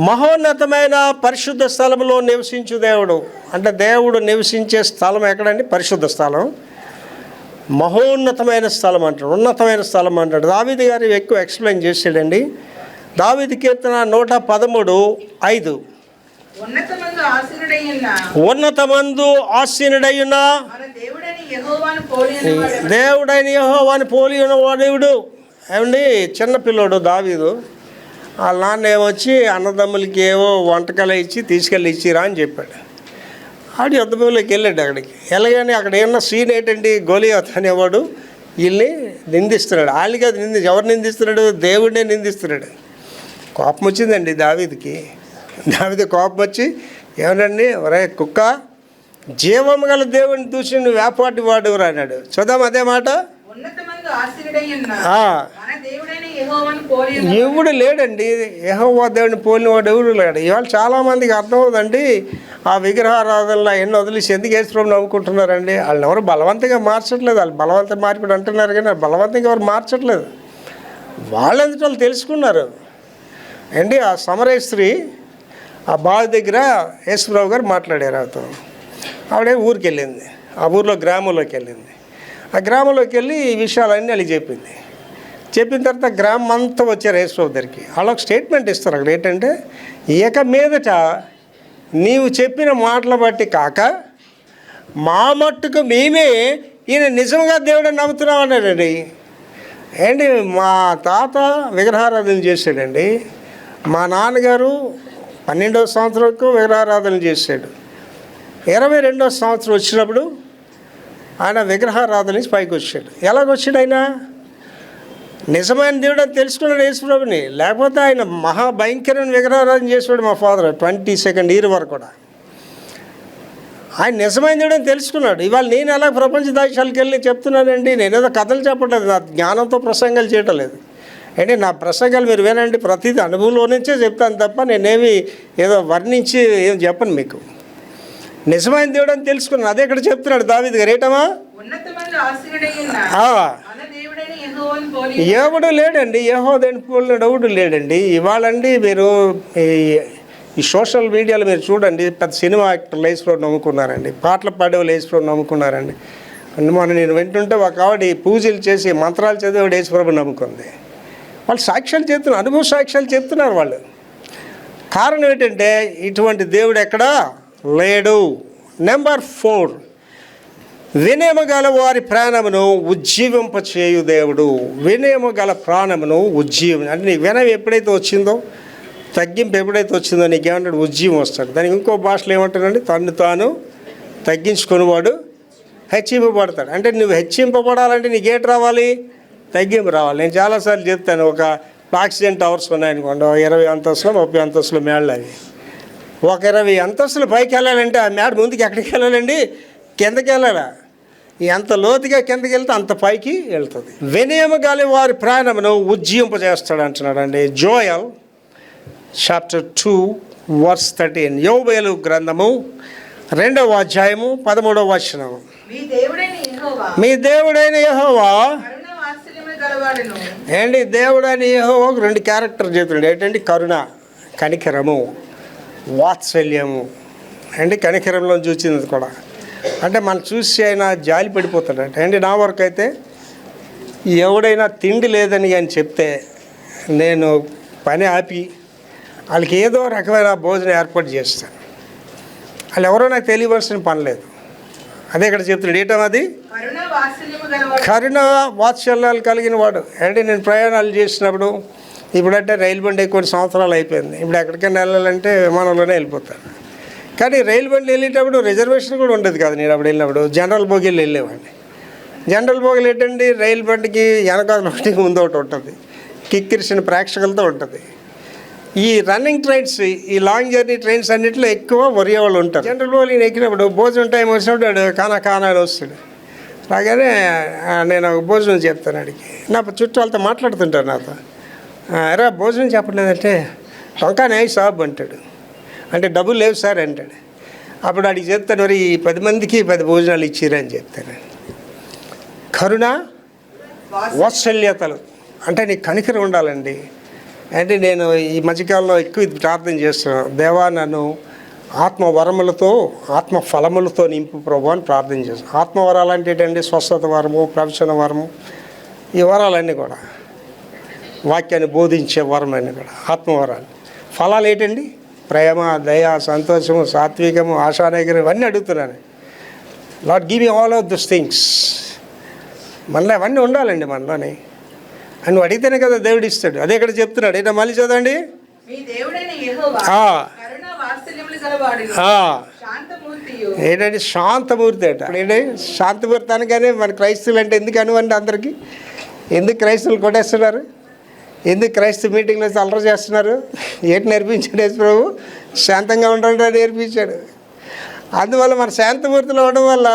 మహోన్నతమైన పరిశుద్ధ స్థలంలో నివసించు దేవుడు. అంటే దేవుడు నివసించే స్థలం ఎక్కడండి? పరిశుద్ధ స్థలం. మహోన్నతమైన స్థలం అంటాడు, ఉన్నతమైన స్థలం అంటాడు. దావీదు గారు ఎక్కువ ఎక్స్ప్లెయిన్ చేసాడండి. దావీదు కీర్తన 113:5 ఉన్నతమందు ఆసీనుడయ్యున్న దేవుడైన యెహోవాను పోలి ఉన్నవాడు. ఏమండి చిన్నపిల్లోడు దావీదు, వాళ్ళ నాన్న ఏమొచ్చి అన్నదమ్ములకి ఏవో వంటకాలు ఇచ్చి తీసుకెళ్ళి ఇచ్చిరా అని చెప్పాడు. ఆడు యుద్ధభూమిలోకి వెళ్ళాడు. అక్కడికి వెళ్ళగానే అక్కడ ఏమన్నా సీన్ ఏంటండి, గోలియాత్ అనేవాడు వీళ్ళని నిందిస్తున్నాడు. వాళ్ళకి అది ఎవరు నిందిస్తున్నాడు? దేవుడినే నిందిస్తున్నాడు. కోపం వచ్చిందండి దావీదుకి. దావీదు కోపం వచ్చి ఏమనండి, ఒరే కుక్క, జీవం గల దేవుడిని చూసి నువ్వు వేపాటి వాడురా అన్నాడు. చూద్దాం అదే మాట. ఎవడు లేడండి యెహోవా దేవుడిని పోలినవాడు, ఎవరు లేడు. ఇవాళ చాలామందికి అర్థమవుతుందండి, ఆ విగ్రహారాధనలో ఎన్ని వదిలేసి ఎందుకు యేసుప్రభుని నమ్ముకుంటున్నారండి. వాళ్ళని ఎవరు బలవంతంగా మార్చట్లేదు. వాళ్ళు బలవంత మార్పిడి అంటున్నారు కానీ బలవంతంగా ఎవరు మార్చట్లేదు. వాళ్ళెందుకు వాళ్ళు తెలుసుకున్నారు అండి. ఆ సమరయ స్త్రీ ఆ బావి దగ్గర యేసుప్రభు గారు మాట్లాడారు. ఆవిడే ఊరికి వెళ్ళింది. ఆ ఊర్లో గ్రామంలోకి వెళ్ళింది. ఆ గ్రామంలోకి వెళ్ళి ఈ విషయాలన్నీ వాళ్ళకి చెప్పింది. చెప్పిన తర్వాత గ్రామం అంతా వచ్చారు యేసుప్రభు దగ్గరికి. వాళ్ళకి స్టేట్మెంట్ ఇస్తారు అక్కడ ఏంటంటే, ఇక మీదట నీవు చెప్పిన మాటలు బట్టి కాక మా మట్టుకు మేమే ఈయన నిజంగా దేవుడని నమ్ముతున్నాం అన్నాడండి. ఏంటి, మా తాత విగ్రహారాధన చేశాడండి. మా నాన్నగారు 12వ సంవత్సరంకు విగ్రహారాధన చేశాడు. 22వ సంవత్సరం వచ్చినప్పుడు ఆయన విగ్రహారాధన నుంచి పైకి వచ్చాడు. ఎలాగొచ్చాడు? ఆయన నిజమైన దేవుడు అని తెలుసుకున్నాడు యేసుప్రభుని. లేకపోతే ఆయన మహాభయంకరమైన విగ్రహారాధన చేసాడు మా ఫాదర్ 22nd ఇయర్ వరకు కూడా. ఆయన నిజమైన దేవుడు అని తెలుసుకున్నాడు. ఇవాళ నేను ఎలా ప్రపంచ దేశాలకు వెళ్ళి చెప్తున్నానండి. నేనేదో కథలు చెప్పట్లేదు, నా జ్ఞానంతో ప్రసంగాలు చేయటం లేదు. అంటే నా ప్రసంగాలు మీరు వినండి, ప్రతిదీ అనుభవంలో నుంచే చెప్తాను తప్ప నేనేమి ఏదో వర్ణించి ఏం చెప్పను మీకు. నిజమైన దేవుడు అని తెలుసుకున్నాను. అదే ఇక్కడ చెప్తున్నాడు దావీదు గారు. ఏటమా, ఎవడు లేడండి యెహోవాని పోలినవాడు ఎవడు లేడండి. ఇవాళండి మీరు ఈ సోషల్ మీడియాలో మీరు చూడండి, పెద్ద సినిమా యాక్టర్లు యేసుప్రభుని నమ్ముకున్నారండి, పాటలు పాడేవాళ్ళు యేసుప్రభుని నమ్ముకున్నారండి. మొన్న నేను వింటుంటే ఒక ఆవిడ పూజలు చేసి మంత్రాలు చదివేవాడు యేసుప్రభుని నమ్ముకుంది. వాళ్ళు సాక్ష్యాలు చెప్తున్నారు, అనుభవ సాక్ష్యాలు చెప్తున్నారు వాళ్ళు. కారణం ఏంటంటే ఇటువంటి దేవుడు ఎక్కడా లేడు. నెంబర్ 4 వినయము గల వారి ప్రాణమును ఉజ్జీవింపచేయు దేవుడు. వినయము గల ప్రాణమును ఉజ్జీవం అంటే నీకు వినయం ఎప్పుడైతే వచ్చిందో తగ్గింపు ఎప్పుడైతే వచ్చిందో నీకేమంటాడు? ఉజ్జీవం వస్తాడు. దానికి ఇంకో భాషలో ఏమంటాడండి? తను తాను తగ్గించుకునేవాడు హెచ్చింపబడతాడు. అంటే నువ్వు హెచ్చింపబడాలంటే నీకేంటి రావాలి? తగ్గింపు రావాలి. నేను చాలాసార్లు చెప్తాను, ఒక ఆక్సిజన్ టవర్స్ ఉన్నాయనుకోండి, 20 అంతస్తులు 30 అంతస్తులు మేడలు అవి. ఒక 20 అంతస్తులు పైకి వెళ్ళాలంటే ఆ మేడ ముందుకు ఎక్కడికి వెళ్ళాలండి? కిందకి వెళ్ళాలా? ఎంత లోతుగా కిందకి వెళ్తే అంత పైకి వెళ్తుంది. వినయము గల వారి ప్రాణమును ఉజ్జీంపజేస్తాడు అంటున్నాడండి. Joel chapter 2 verse 13. యోబేలు గ్రంథము 2వ అధ్యాయము 13వ వచనము. మీ దేవుడైన యెహోవా ఏంటి? దేవుడైన యెహోవా 2 క్యారెక్టర్ చెప్తున్నాడు. ఏంటంటే కరుణ, కనికరము, వాత్సల్యము. అంటే కనికరంలో చూసింది కూడా, అంటే మనం చూసి ఆయన జాలి పడిపోతాడంట. అంటే నా వరకు అయితే ఎవడైనా తిండి లేదని కానీ చెప్తే నేను పని ఆపి వాళ్ళకి ఏదో రకమైన భోజనం ఏర్పాటు చేస్తాను. వాళ్ళు ఎవరో నాకు తెలియవలసిన పని లేదు. అదే ఇక్కడ చెప్తున్నాడు. ఏంటో అది కరుణ వాత్సల్యాలు కలిగిన వాడు. అంటే నేను ప్రయాణాలు చేసినప్పుడు, ఇప్పుడంటే రైలు బండి కొన్ని సంవత్సరాలు అయిపోయింది, ఇప్పుడు ఎక్కడికైనా వెళ్ళాలంటే విమానంలోనే వెళ్ళిపోతాను. కానీ రైలు బండి వెళ్ళేటప్పుడు రిజర్వేషన్ కూడా ఉండదు కదా. నేను అప్పుడు వెళ్ళినప్పుడు జనరల్ బోగీలు వెళ్ళేవాడిని. జనరల్ బోగీలు ఏంటండి? రైలు బండికి వెనకాల ఒకటి ముందు ఒకటి ఉంటుంది, కిక్కిరిసిన ప్రేక్షకులతో ఉంటుంది. ఈ రన్నింగ్ ట్రైన్స్, ఈ లాంగ్ జర్నీ ట్రైన్స్ అన్నింటిలో ఎక్కువ ఒరియే వాళ్ళు ఉంటారు. జనరల్ బోగీలు ఎక్కినప్పుడు భోజనం టైం వచ్చినప్పుడు వాడు కానా అని వస్తాడు. రాగానే నేను భోజనం చెప్తాను. అడిగి నా చుట్టూ వాళ్ళతో మాట్లాడుతుంటారు నాతో. ఎరా భోజనం చెప్పలేదంటే టొంకానే సాబ్ అంటాడు. అంటే డబ్బులు లేవు సార్ అంటాడు. అప్పుడు అడిగి చెప్తాను, మరి 10 మందికి 10 భోజనాలు ఇచ్చిరని చెప్తాను. కరుణ వాత్సల్యతలు అంటే నీకు కనికరం ఉండాలండి. అంటే నేను ఈ మధ్యకాలంలో ఎక్కువ ఇది ప్రార్థన చేస్తున్నాను. దేవా నన్ను ఆత్మవరములతో ఆత్మ ఫలములతో నింపు ప్రభు అని ప్రార్థన చేస్తాను. ఆత్మవరాలు అంటే ఏంటంటే స్వస్థత వరము, ప్రవచన వరము, ఈ వరాలన్నీ కూడా వాక్యాన్ని బోధించే వరం అన్నీ కూడా ఆత్మవరాలు. ఫలాలు ఏంటండి? ప్రేమ, దయ, సంతోషము, సాత్వికము, ఆశానగరం, ఇవన్నీ అడుగుతున్నాను. Lord give me all of this things. మనలో అవన్నీ ఉండాలండి మనలోని. అని నువ్వు అడిగితేనే కదా దేవుడు ఇస్తాడు. అదే ఇక్కడ చెప్తున్నాడు. ఏంటో మళ్ళీ చదవండి. ఏంటంటే శాంతమూర్తి అట. ఏంటంటే శాంతమూర్తి అనగానే మన క్రైస్తవులు అంటే ఎందుకు అనువండి అందరికీ? ఎందుకు క్రైస్తవులు కొట్టేస్తున్నారు? ఎందుకు క్రైస్తవ మీటింగ్లో అల్లరి చేస్తున్నారు? ఏంటి నేర్పించాడు యేసు ప్రభు? శాంతంగా ఉండడం నేర్పించాడు. అందువల్ల మన శాంతమూర్తిలో ఉండడం వల్ల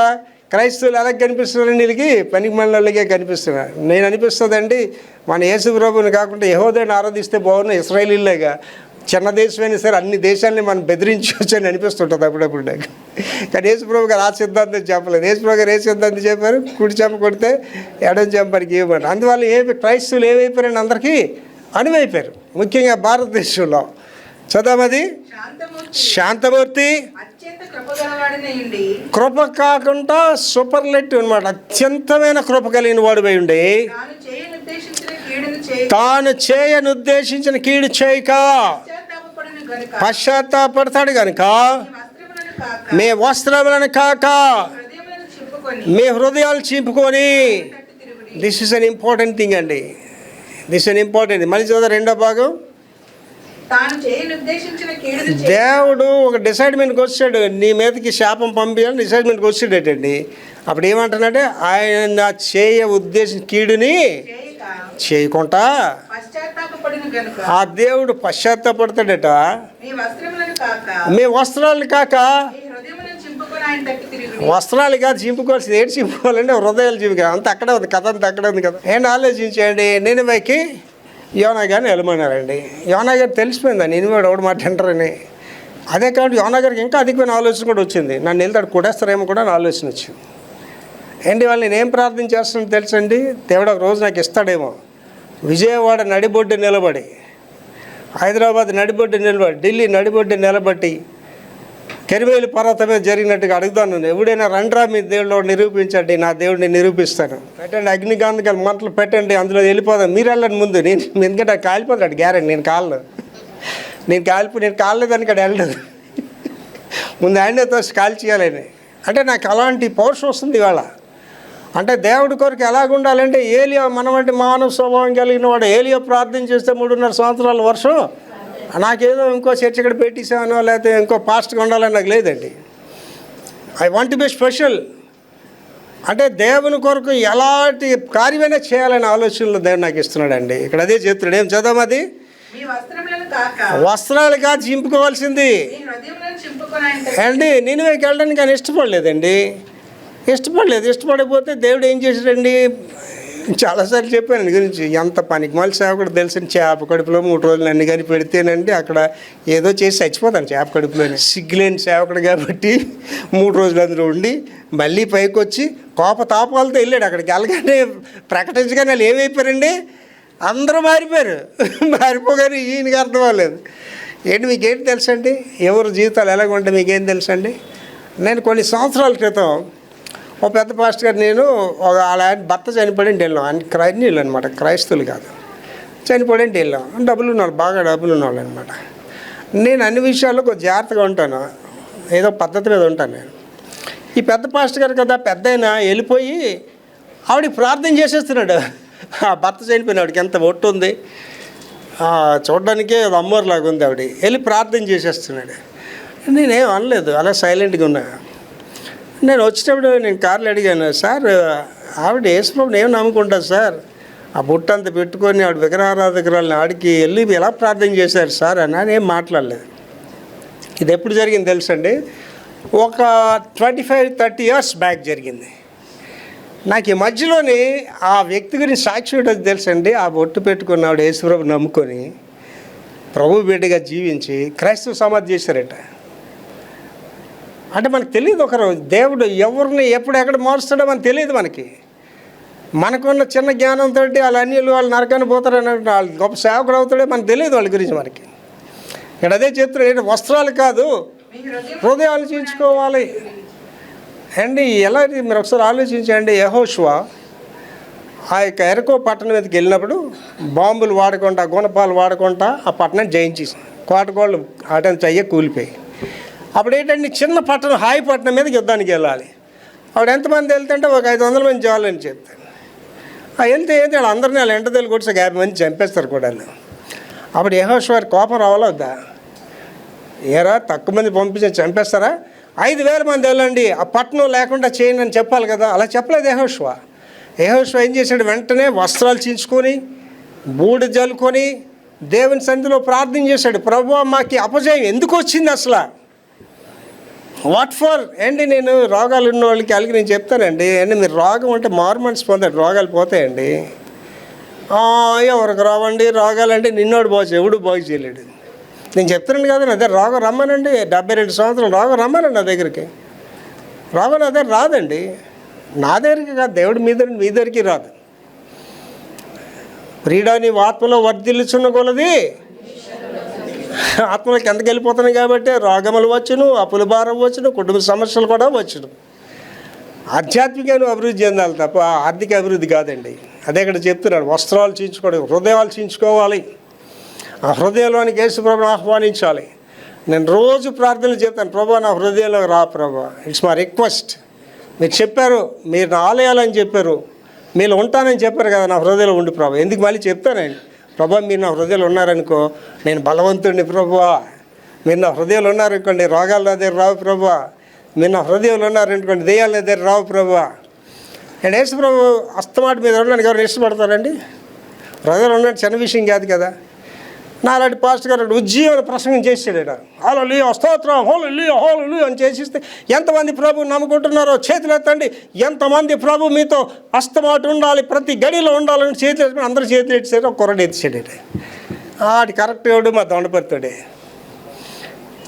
క్రైస్తవులు ఎలా కనిపిస్తున్నారు? వీళ్ళకి పనికి మనలకే కనిపిస్తున్నారు. నేను అనిపిస్తుందండి, మన యేసు ప్రభుని కాకుండా యెహోవాను ఆరాధిస్తే బాగున్నా. ఇశ్రాయేలీలాగా చిన్న దేశమైనా సరే అన్ని దేశాలని మనం బెదిరించవచ్చు అని అనిపిస్తుంటుంది అప్పుడప్పుడు నాకు. కానీ యేసు ప్రభు గారు ఆ సిద్ధాంతం చెప్పలేదు. యేసు ప్రభు గారు ఏ సిద్ధాంతం చెప్పారు? కుడి చెంప కొడితే ఎడం చెంపనికి ఇవ్వమంటారు. అందువల్ల క్రైస్తవులు ఏమైపోయారండి? అందరికీ అనువైపోయారు. ముఖ్యంగా భారతదేశంలో చదవది శాంతమూర్తి, కృప కాకుండా సూపర్లెటివ్ అనమాట, అత్యంతమైన కృప కలిగిన వాడు పోయి ఉండే, తాను చేయనుద్దేశించిన కీడు చేయక పశ్చాత్తాపడతాడు కనుక మీ వస్త్రములను కాక మీ హృదయాలు చింపుకొని. This is an important thing అండి. This an important. మళ్ళీ చదువు 2వ భాగం. దేవుడు ఒక డిసైడ్మెంట్కి వచ్చాడు, నీ మీదకి శాపం పంపించాలని డిసైడ్మెంట్కి వచ్చాడటండి. అప్పుడు ఏమంటున్నాడే? ఆయన ఉద్దేశించిన కీడుని చేయకుండా ఆ దేవుడు పశ్చాత్తాపడతాడట. మీ వస్త్రాలు కాక, వస్త్రాలు కాదు చింపుకోవాల్సింది. ఏంటి చింపుకోవాలంటే హృదయాలు చింపుకోవాలి. అంత అక్కడే ఉంది కథ, అంత అక్కడే ఉంది కదా. ఏంటి ఆలోచించండి. నినివేకి యోనా గారిని వెళ్ళమన్నారండి. యోనా గారు తెలిసిపోయిందా నినివేడు ఒకటి మాట అంటారని. అదే కాబట్టి యోనా గారికి ఇంకా అధికమైన ఆలోచన కూడా వచ్చింది. నన్ను వెళ్తాడు కొడేస్తారేమో కూడా నా ఆలోచన వచ్చింది. ఏంటి వాళ్ళు నేనేం ప్రార్థన చేస్తానో తెలుసండి? దేవుడు ఒక రోజు నాకు ఇస్తాడేమో. విజయవాడ నడిబొడ్డు నిలబడి, హైదరాబాద్ నడిబొడ్డు నిలబడి, ఢిల్లీ నడిబొడ్డు నిలబట్టి కెరివేలి పర్వతం మీద జరిగినట్టుగా అడుగుతాను. ఎవడైనా రండ్రా మీ దేవుడు నిరూపించండి, నా దేవుడిని నిరూపిస్తాను. పెట్టండి అగ్నిగాంధకాలు మంటలు పెట్టండి, అందులో వెళ్ళిపోదాం. మీరు వెళ్ళండి ముందు. నేను ఎందుకంటే కాలిపోతాడు గ్యారెంటీ. నేను కాలేదని ఇక్కడ వెళ్ళదు. ముందు ఆయనే తోసి కాల్ చేయాలని. అంటే నాకు అలాంటి పౌరుషం వస్తుంది ఇవాళ. అంటే దేవుడి కొరకు ఎలాగుండాలంటే ఏలియా మన వంటి మానవ స్వభావం కలిగిన వాడు. ఏలియా ప్రార్థన చేస్తే 3.5 సంవత్సరాల వర్షం నాకేదో ఇంకో చర్చ్ ఇక్కడ పెట్టేసానో లేకపోతే ఇంకో పాస్ట్గా ఉండాలని నాకు లేదండి. I want to be special. అంటే దేవుని కొరకు ఎలాంటి కార్యమైనా చేయాలనే ఆలోచనలు దేవుడు నాకు ఇస్తున్నాడండి. ఇక్కడ అదే చెప్తున్నాడు. ఏం చదవం అది? వస్త్రాలు కాదు చింపుకోవాల్సింది అండి. నినివేకి వెళ్ళడానికి ఆయన ఇష్టపడలేదండి. ఇష్టపడకపోతే దేవుడు ఏం చేశాడండి? చాలాసార్లు చెప్పాను దాని గురించి. ఎంత పనికిమాలి సేవకుడు తెలిసిన చేప కడుపులో 3 రోజులు అన్ని కానీ పెడితేనండి అక్కడ ఏదో చేసి చచ్చిపోతాను చేప కడుపులోనే. సిగ్గులేని సేవకుడు కాబట్టి 3 రోజులు అందులో ఉండి మళ్ళీ పైకి వచ్చి కోపతాపాలతో వెళ్ళాడు. అక్కడికి వెళ్ళగానే ప్రకటించగానే వాళ్ళు ఏమైపోయారండి? అందరూ మారిపోయారు. మారిపోగానే ఈయనకి అర్థం అవ్వలేదు. మీకేంటి తెలుసండి ఎవరి జీవితాలు ఎలాగుంటే మీకేం తెలుసండి? నేను కొన్ని సంవత్సరాల క్రితం ఓ పెద్ద పాస్టర్ గారు నేను వాళ్ళ భర్త చనిపోయింటి వెళ్ళాం. ఆయన క్రైస్తవులు అనమాట, క్రైస్తవులు కాదు. చనిపోయింటి వెళ్ళాం. డబ్బులు ఉన్నవాళ్ళు, బాగా డబ్బులు ఉన్నవాళ్ళు అనమాట. నేను అన్ని విషయాల్లో కొంచెం జాగ్రత్తగా ఉంటాను, ఏదో పద్ధతి మీద ఉంటాను నేను. ఈ పెద్ద పాస్టర్ గారు కదా పెద్ద అయినా వెళ్ళిపోయి ఆవిడకి ప్రార్థన చేసేస్తున్నాడు. ఆ భర్త చనిపోయిన ఆవిడకి ఎంత ఒట్టు ఉంది, చూడడానికే అమ్మోరులాగా ఉంది. ఆవిడ వెళ్ళి ప్రార్థన చేసేస్తున్నాడు. నేనేం అనలేదు, అలా సైలెంట్గా ఉన్నా. నేను వచ్చేటప్పుడు నేను కార్లు అడిగాను, సార్ ఆవిడ యేసుప్రభుని ఏం నమ్ముకుంటారు సార్, ఆ బుట్టంతా పెట్టుకొని ఆవిడ విగ్రహారాధకురాలని ఆడికి వెళ్ళి ఎలా ప్రార్థన చేశారు సార్ అని ఏం మాట్లాడలేదు. ఇది ఎప్పుడు జరిగింది తెలుసండి? ఒక 25-30 years బ్యాక్ జరిగింది. నాకు ఈ మధ్యలోని ఆ వ్యక్తి గురించి సాక్షి ఉంటుంది తెలుసండి. ఆ బొట్టు పెట్టుకున్న ఆవిడ యేసుప్రభు నమ్ముకొని ప్రభు బిడ్డగా జీవించి క్రైస్తవ సమాధి చేశారట. అంటే మనకు తెలియదు ఒకరు దేవుడు ఎవరిని ఎప్పుడు ఎక్కడ మారుస్తాడో మనకు తెలియదు. మనకున్న చిన్న జ్ఞానంతో వాళ్ళ అన్యులు వాళ్ళు నరకాన్ని పోతారని వాళ్ళు గొప్ప సేవకుడు అవుతాడో మనకు తెలియదు వాళ్ళ గురించి. ఇక్కడ అదే చెప్తున్నాడు, వస్త్రాలు కాదు హృదయం ఆలోచించుకోవాలి అండి. ఎలా మీరు ఒకసారి ఆలోచించండి. యెహోషువ ఆ యొక్క ఎరికో పట్టణం మీదకి వెళ్ళినప్పుడు బాంబులు వాడకుండా గుణపాలు వాడకుండా ఆ పట్టణాన్ని జయించేసి కోటగోళ్ళు ఆటంత అయ్యే కూలిపోయి. అప్పుడు ఏంటంటే చిన్న పట్టణం హాయి పట్టణం మీదకి యుద్ధానికి వెళ్ళాలి. అప్పుడు ఎంతమంది వెళ్తుంటే ఒక 500 మంది చాలని చెప్తాను. వెళ్తే ఏంటి వాళ్ళు అందరినీ వాళ్ళు ఎంట తెలుగు కొట్టి 50 మంది చంపేస్తారు కూడా. అప్పుడు యెహోషువ కోపం రావాలా వద్దా? ఏరా తక్కువ మంది పంపించి చంపేస్తారా? 5,000 మంది వెళ్ళండి, ఆ పట్టణం లేకుండా చేయండి అని చెప్పాలి కదా. అలా చెప్పలేదు యెహోషువ. ఏం చేశాడు? వెంటనే వస్త్రాలు చించుకొని బూడిద జల్లుకొని దేవుని సన్నిధిలో ప్రార్థన చేశాడు. ప్రభువా మాకు అపజయం ఎందుకు వచ్చింది అసలు? వాట్ ఫర్ అండి. నేను రోగాలు ఉన్న వాళ్ళకి అలాగే నేను చెప్తానండి, అండి మీరు రోగం అంటే మారుమనసు పొందండి, రోగాలు పోతాయండి. ఎవరికి రావండి రోగాలు అంటే నిన్నోడు బాగు ఎవడు బాగు చేయలేడు. నేను చెప్తున్నాను కదా, అదే రోగం రమ్మనండి. 72 సంవత్సరాలు రోగం రమ్మనండి నా దగ్గరికి. రోగం నా దగ్గర రాదండి, నా దగ్గరికి కాదు, దేవుడు మీ దగ్గరికి రాదు. ప్రియుడా ఆత్మలో వర్ధిల్లుచున్న కొలది ఆత్మలోకి ఎంతకు వెళ్ళిపోతున్నాయి కాబట్టి రోగములు వచ్చును, అప్పుల భారం వచ్చును, కుటుంబ సమస్యలు కూడా వచ్చును. ఆధ్యాత్మికంగా అభివృద్ధి చెందాలి తప్ప ఆర్థిక అభివృద్ధి కాదండి. అదే ఇక్కడ చెప్తున్నాడు, వస్త్రాలు చించుకోవడం, హృదయాలు చించుకోవాలి. ఆ హృదయంలోనికి యేసుప్రభుని ఆహ్వానించాలి. నేను రోజు ప్రార్థనలు చెప్తాను, ప్రభా నా హృదయంలో రా ప్రభా, ఇట్స్ మై రిక్వెస్ట్. మీరు చెప్పారు, మీరు నా ఆలయాలని చెప్పారు, మీరు ఉంటానని చెప్పారు కదా, నా హృదయంలో ఉండి ప్రభా. ఎందుకు మళ్ళీ చెప్తానండి, ప్రభా మీరు నా హృదయంలో ఉన్నారనుకో నేను బలవంతుడిని ప్రభా. మీరు నా హృదయంలో ఉన్నారనుకోండి రోగాలు నా దగ్గర రావు ప్రభా. మీరు నా హృదయంలో ఉన్నారనుకోండి దెయ్యాలు నా దగ్గర రావు ప్రభా. అండ్ యేసు ప్రభు అస్తమాట మీద ఉండడానికి ఎవరు ఇష్టపడతారండి? హృదయంలో ఉన్నట్టు చిన్న విషయం కాదు కదా. నాలాంటి పాస్టర్ గారు ఉజ్జీవన ప్రసంగం చేసాడు. హల్లెలూయా స్తోత్రం, హల్లెలూయా హల్లెలూయా అని చేసిస్తే ఎంతమంది ప్రభు నమ్ముకుంటున్నారో చేతులు ఎత్తండి. ఎంతమంది ప్రభు మీతో అస్తమాట ఉండాలి, ప్రతి గడిలో ఉండాలని చేతులు ఎత్తుకుని అందరూ చేతులు ఎత్తిసాడు. ఒక కొరడు ఎత్తిసాడు. ఆడి కరెక్ట్ ఎవడు మా దొండపడతాడే.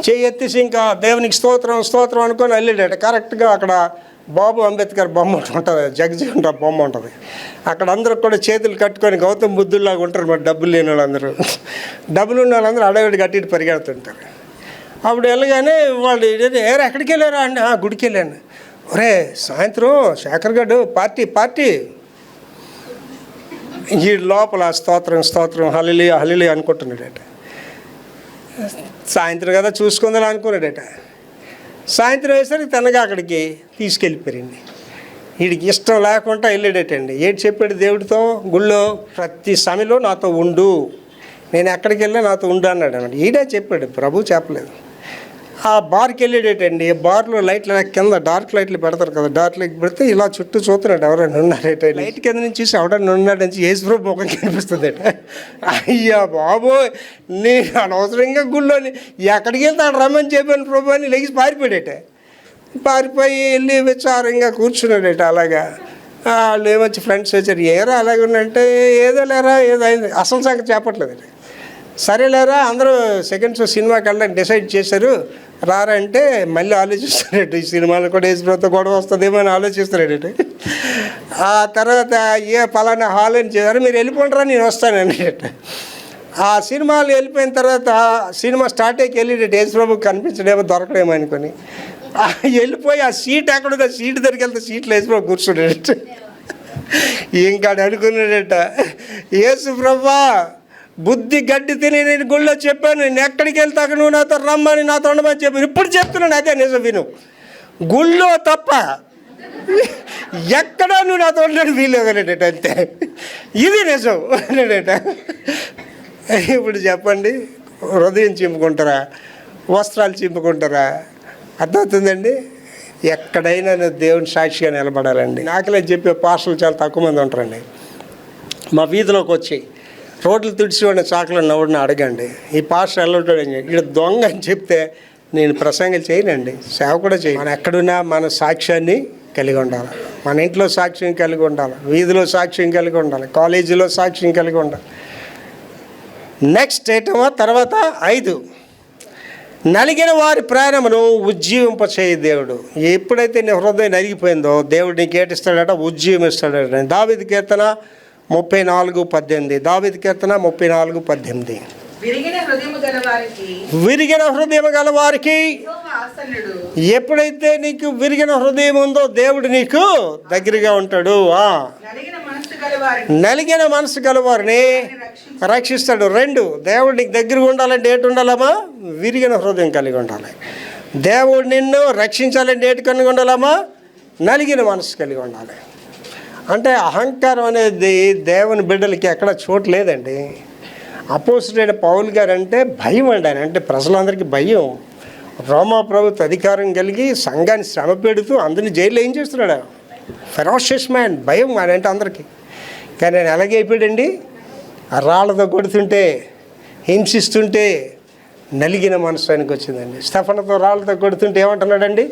చేయి ఎత్తేసి ఇంకా దేవునికి స్తోత్రం అనుకొని వెళ్ళాడట. కరెక్ట్గా అక్కడ బాబు అంబేద్కర్ బొమ్మ ఉంటుంది, జగజీవన్ రామ్ బొమ్మ ఉంటుంది. అక్కడ అందరూ కూడా చేతులు కట్టుకొని గౌతమ్ బుద్ధుల్లాగా ఉంటారు. మరి డబ్బులు లేని వాళ్ళందరూ, డబ్బులు ఉన్న వాళ్ళందరూ అడవిడి కట్టి పరిగెడుతుంటారు. అప్పుడు వెళ్ళగానే వాళ్ళు ఎక్కడికి వెళ్ళారా అండి? గుడికి వెళ్ళాను. ఒరే సాయంత్రం శేఖర్ గడ్డు పార్టీ ఈ లోపల స్తోత్రం హల్లెలూయా అనుకుంటున్నాడట. సాయంత్రం కదా చూసుకుందని అనుకున్నాడట. సాయంత్రం వేసరికి తనగా అక్కడికి తీసుకెళ్ళిపోయింది. వీడికి ఇష్టం లేకుండా వెళ్ళాడటండి. ఏంటి చెప్పాడు దేవుడితో? గుళ్ళో ప్రతి సమయంలో నాతో ఉండు, నేను ఎక్కడికి వెళ్ళా నాతో ఉండు అన్నాడు అన్నమాట. ఈడే చెప్పాడు, ప్రభు చెప్పలేదు. ఆ బార్కి వెళ్ళేటండి, బార్లో లైట్లు కింద డార్క్ లైట్లు పెడతారు కదా, డార్క్ లైట్ పెడితే ఇలా చుట్టూ చూస్తున్నాడు ఎవరైనా ఉన్నారేట. లైట్ కింద నుంచి చూసి ఎవడన్నా ఉన్నాడు నుంచి యేసుప్రభు ముఖం కనిపిస్తుంది. అయ్యా బాబోయ్, నేను అనవసరంగా గుళ్ళోని ఎక్కడికి వెళ్తాడు రమ్మని చెప్పాను ప్రభు అని లెగిసి పారిపోయాడట. పారిపోయి వెళ్ళి విచారంగా కూర్చున్నాడట. అలాగా వాళ్ళు ఏమొచ్చి ఫ్రెండ్స్ వచ్చారు, ఏరా అలాగే ఉన్నంటే ఏదో లేరా ఏదో అయింది, అసలు సంగతి చెప్పట్లేదు. సరేలేరా అందరూ సెకండ్ షో సినిమాకి వెళ్ళడానికి డిసైడ్ చేశారు, రారా అంటే మళ్ళీ ఆలోచిస్తున్నాడు. ఈ సినిమాలో కూడా యేసుప్రభుతో గొడవ వస్తుందేమో అని ఆలోచిస్తున్నాడు. ఆ తర్వాత పలానా హాల్ అని చెప్పారు, మీరు వెళ్ళిపోండిరా నేను వస్తాను అన్నట్టు. ఆ సినిమాలు వెళ్ళిపోయిన తర్వాత సినిమా స్టార్ట్ అయ్యి వెళ్ళేటట్టు యేసుప్రభుకి కనిపించడేమో దొరకడేమో అనుకొని వెళ్ళిపోయి ఆ సీట్ ఎక్కడుందో సీట్ దగ్గరికి వెళ్తే సీట్లో యేసుప్రభు కూర్చున్నాడట. ఇంకా అనుకున్నాడట, యేసుప్రభా బుద్ధి గడ్డి తిని నేను గుళ్ళో చెప్పాను, నేను ఎక్కడికి వెళ్తాక నువ్వు నాతో రమ్మని నాతో ఉండమని చెప్పాను, ఇప్పుడు చెప్తున్నాను అదే నిజం విను, గుళ్ళో తప్ప ఎక్కడా నువ్వు నాతో ఉండడానికి వీలుగలడట, అంతే ఇది నిజం అన్నాడట. ఇప్పుడు చెప్పండి, హృదయం చింపుకుంటారా, వస్త్రాలు చింపుకుంటారా? అర్థమవుతుందండి. ఎక్కడైనా నువ్వు దేవుని సాక్షిగా నిలబడాలండి. నాకులే చెప్పే పాస్టర్లు చాలా తక్కువ మంది ఉంటారండి. మా వీధిలోకి వచ్చి రోడ్లు తుడిచివాడిని చాకలో నవ్వుడిని అడగండి, ఈ పాస్టర్ ఎలా ఉంటాడని చెప్పి ఇక్కడ దొంగ అని చెప్తే నేను ప్రసంగం చేయనండి, సేవ కూడా చేయను. మనం ఎక్కడున్నా మన సాక్ష్యాన్ని కలిగి ఉండాలి, మన ఇంట్లో సాక్ష్యం కలిగి ఉండాలి, వీధిలో సాక్ష్యం కలిగి ఉండాలి, కాలేజీలో సాక్ష్యం కలిగి ఉండాలి. నెక్స్ట్ ఏటమో తర్వాత 5, నలిగిన వారి ప్రాణమును ఉజ్జీవింపచేయ దేవుడు. ఎప్పుడైతే నీ హృదయం నలిగిపోయిందో దేవుడు నీకు ఏటిస్తాడట, ఉజ్జీవం ఇస్తాడట. దావీదు కీర్తన 34:18. దావీదు కీర్తన 34:18. విరిగిన హృదయం గల వారికి ఎప్పుడైతే నీకు విరిగిన హృదయం ఉందో దేవుడు నీకు దగ్గరగా ఉంటాడు. నలిగిన మనసు గలవారిని రక్షిస్తాడు. 2, దేవుడు నీకు దగ్గరగా ఉండాలంటే ఏటి ఉండాలమ్మా? విరిగిన హృదయం కలిగి ఉండాలి. దేవుడు నిన్ను రక్షించాలంటే ఏటి కలిగి ఉండాలమ్మా? నలిగిన మనసు కలిగి ఉండాలి. అంటే అహంకారం అనేది దేవుని బిడ్డలకి ఎక్కడ చోటు లేదండి. అపోజిట్ పౌలు గారు అంటే భయం అండి. ఆయన అంటే ప్రజలందరికీ భయం. రోమా ప్రభుత్వ అధికారం కలిగి సంఘాన్ని శ్రమ పెడుతూ అందరినీ జైల్లో ఏం చేస్తున్నాడు? ఫెరాషియస్ మ్యాన్, భయం ఆయన అంటే అందరికీ. కానీ ఆయన ఎలాగే అయిపోయాడండి, ఆ రాళ్ళతో కొడుతుంటే హింసిస్తుంటే నలిగిన మనసు ఆయనకు వచ్చిందండి. స్టెఫనుతో రాళ్ళతో కొడుతుంటే ఏమంటున్నాడండి,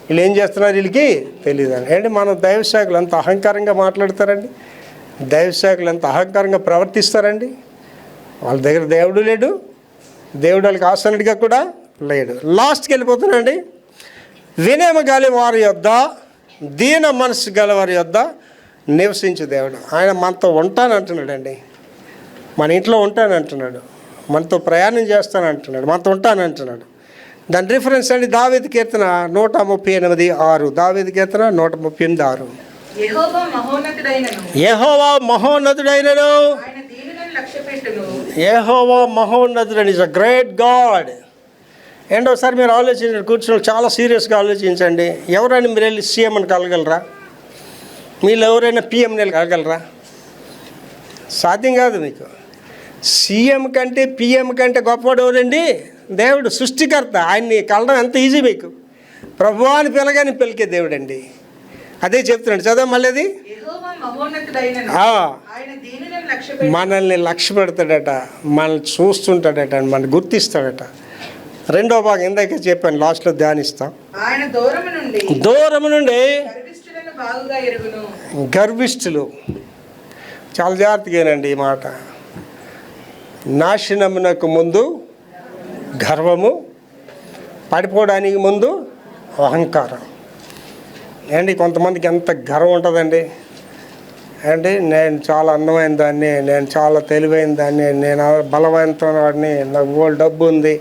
వీళ్ళు ఏం చేస్తున్నారు వీళ్ళకి తెలియదు అని. ఏంటి మనం దైవశాఖలు ఎంత అహంకారంగా మాట్లాడతారండి, దైవశాఖలు ఎంత అహంకారంగా ప్రవర్తిస్తారండి. వాళ్ళ దగ్గర దేవుడు లేడు, దేవుడు వాళ్ళకి ఆసనుడిగా కూడా లేడు. లాస్ట్కి వెళ్ళిపోతున్నాండి. వినయమ గల వారి యొద్ద, దీన మనసు గల వారి యొద్ద నివసించు దేవుడు. ఆయన మనతో ఉంటానంటున్నాడండి, మన ఇంట్లో ఉంటానంటున్నాడు, మనతో ప్రయాణం చేస్తానంటున్నాడు, మనతో ఉంటానంటున్నాడు. దాని రిఫరెన్స్ అండి దావీదు కీర్తన 138:6. దావీదు కీర్తన 138:6. యెహోవా మహోన్నతుడైనను, యెహోవా మహోన్నతుడని ఇస్ అ గ్రేట్ గాడ్. ఏంటో ఒకసారి మీరు ఆలోచించండి, కూర్చొని చాలా సీరియస్గా ఆలోచించండి. ఎవరైనా మీరు వెళ్ళి సీఎంని కలగలరా? మీరు ఎవరైనా పిఎంని కలగలరా? సాధ్యం కాదు. మీకు సీఎం కంటే పిఎం కంటే గొప్పవాడు ఎవరండి? దేవుడు, సృష్టికర్త. ఆయన్ని కలడం ఎంత ఈజీ. మీకు ప్రభువా అని పిలగాని పిలికే దేవుడు అండి. అదే చెప్తున్నాడు, చదవ మళ్ళీ అది. మనల్ని లక్ష్య పెడతాడట, మనల్ని చూస్తుంటాడట, మనల్ని గుర్తిస్తాడట. 2వ భాగం ఇందాక చెప్పాను, లాస్ట్లో ధ్యానిస్తాం. దూరము నుండి గర్విష్ఠులు, చాలా జాగ్రత్తగానండి ఈ మాట. నాశనమునకు ముందు గర్వము, పడిపోవడానికి ముందు అహంకారం. ఏంటి కొంతమందికి ఎంత గర్వం ఉంటుందండి. అంటే నేను చాలా అందమైన దాన్ని, నేను చాలా తెలివైన దాన్ని, నేను బలవంతమైన వాడిని, నాకు బోల్డ్ డబ్బు ఉంది.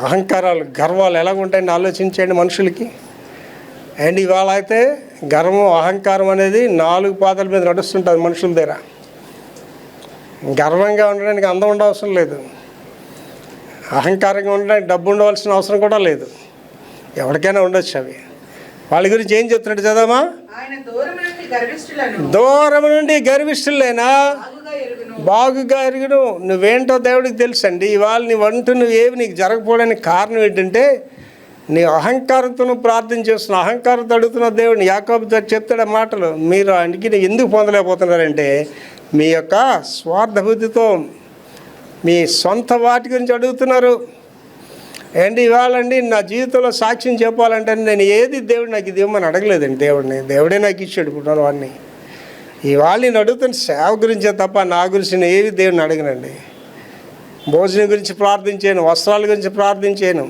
అహంకారాలు, గర్వాలు ఎలాగుంటాయని ఆలోచించండి మనుషులకి. అండ్ ఇవాళ అయితే గర్వం, అహంకారం అనేది 4 పాదాల మీద నడుస్తుంటుంది మనుషుల దగ్గర. గర్వంగా ఉండడానికి అందం ఉండవసరం లేదు, అహంకారంగా ఉండడానికి డబ్బు ఉండవలసిన అవసరం కూడా లేదు. ఎవరికైనా ఉండొచ్చు అవి. వాళ్ళ గురించి ఏం చెప్తున్నాడు చదవమా? దూరం నుండి గర్విష్ఠులైనా బాగుగా ఎరుగును. నువ్వేంటో దేవుడికి తెలుసండి. ఇవాళ నువ్వేవి నీకు జరగకపోవడానికి కారణం ఏంటంటే నీ అహంకారంతో నువ్వు ప్రార్థన చేస్తున్నావు, అహంకారంతో అడుగుతున్న దేవుడిని. యాకోబు చెప్తాడు మాటలు, మీరు అందుకే ఎందుకు పొందలేకపోతున్నారంటే మీ యొక్క స్వార్థ బుద్ధితో మీ సొంత వాటి గురించి అడుగుతున్నారు. అండి ఇవాళండి నా జీవితంలో సాక్ష్యం చెప్పాలంటే నేను ఏది దేవుడు నాకు ఇది ఇవ్వమని అడగలేదండి. దేవుడే నాకు ఇచ్చాడు పుట్టిన వాడిని. ఇవాళ నేను అడుగుతున్న సేవ గురించే తప్ప నా గురించి నేను ఏవి దేవుడిని అడగనండి. భోజనం గురించి ప్రార్థించాను, వస్త్రాల గురించి ప్రార్థించాను.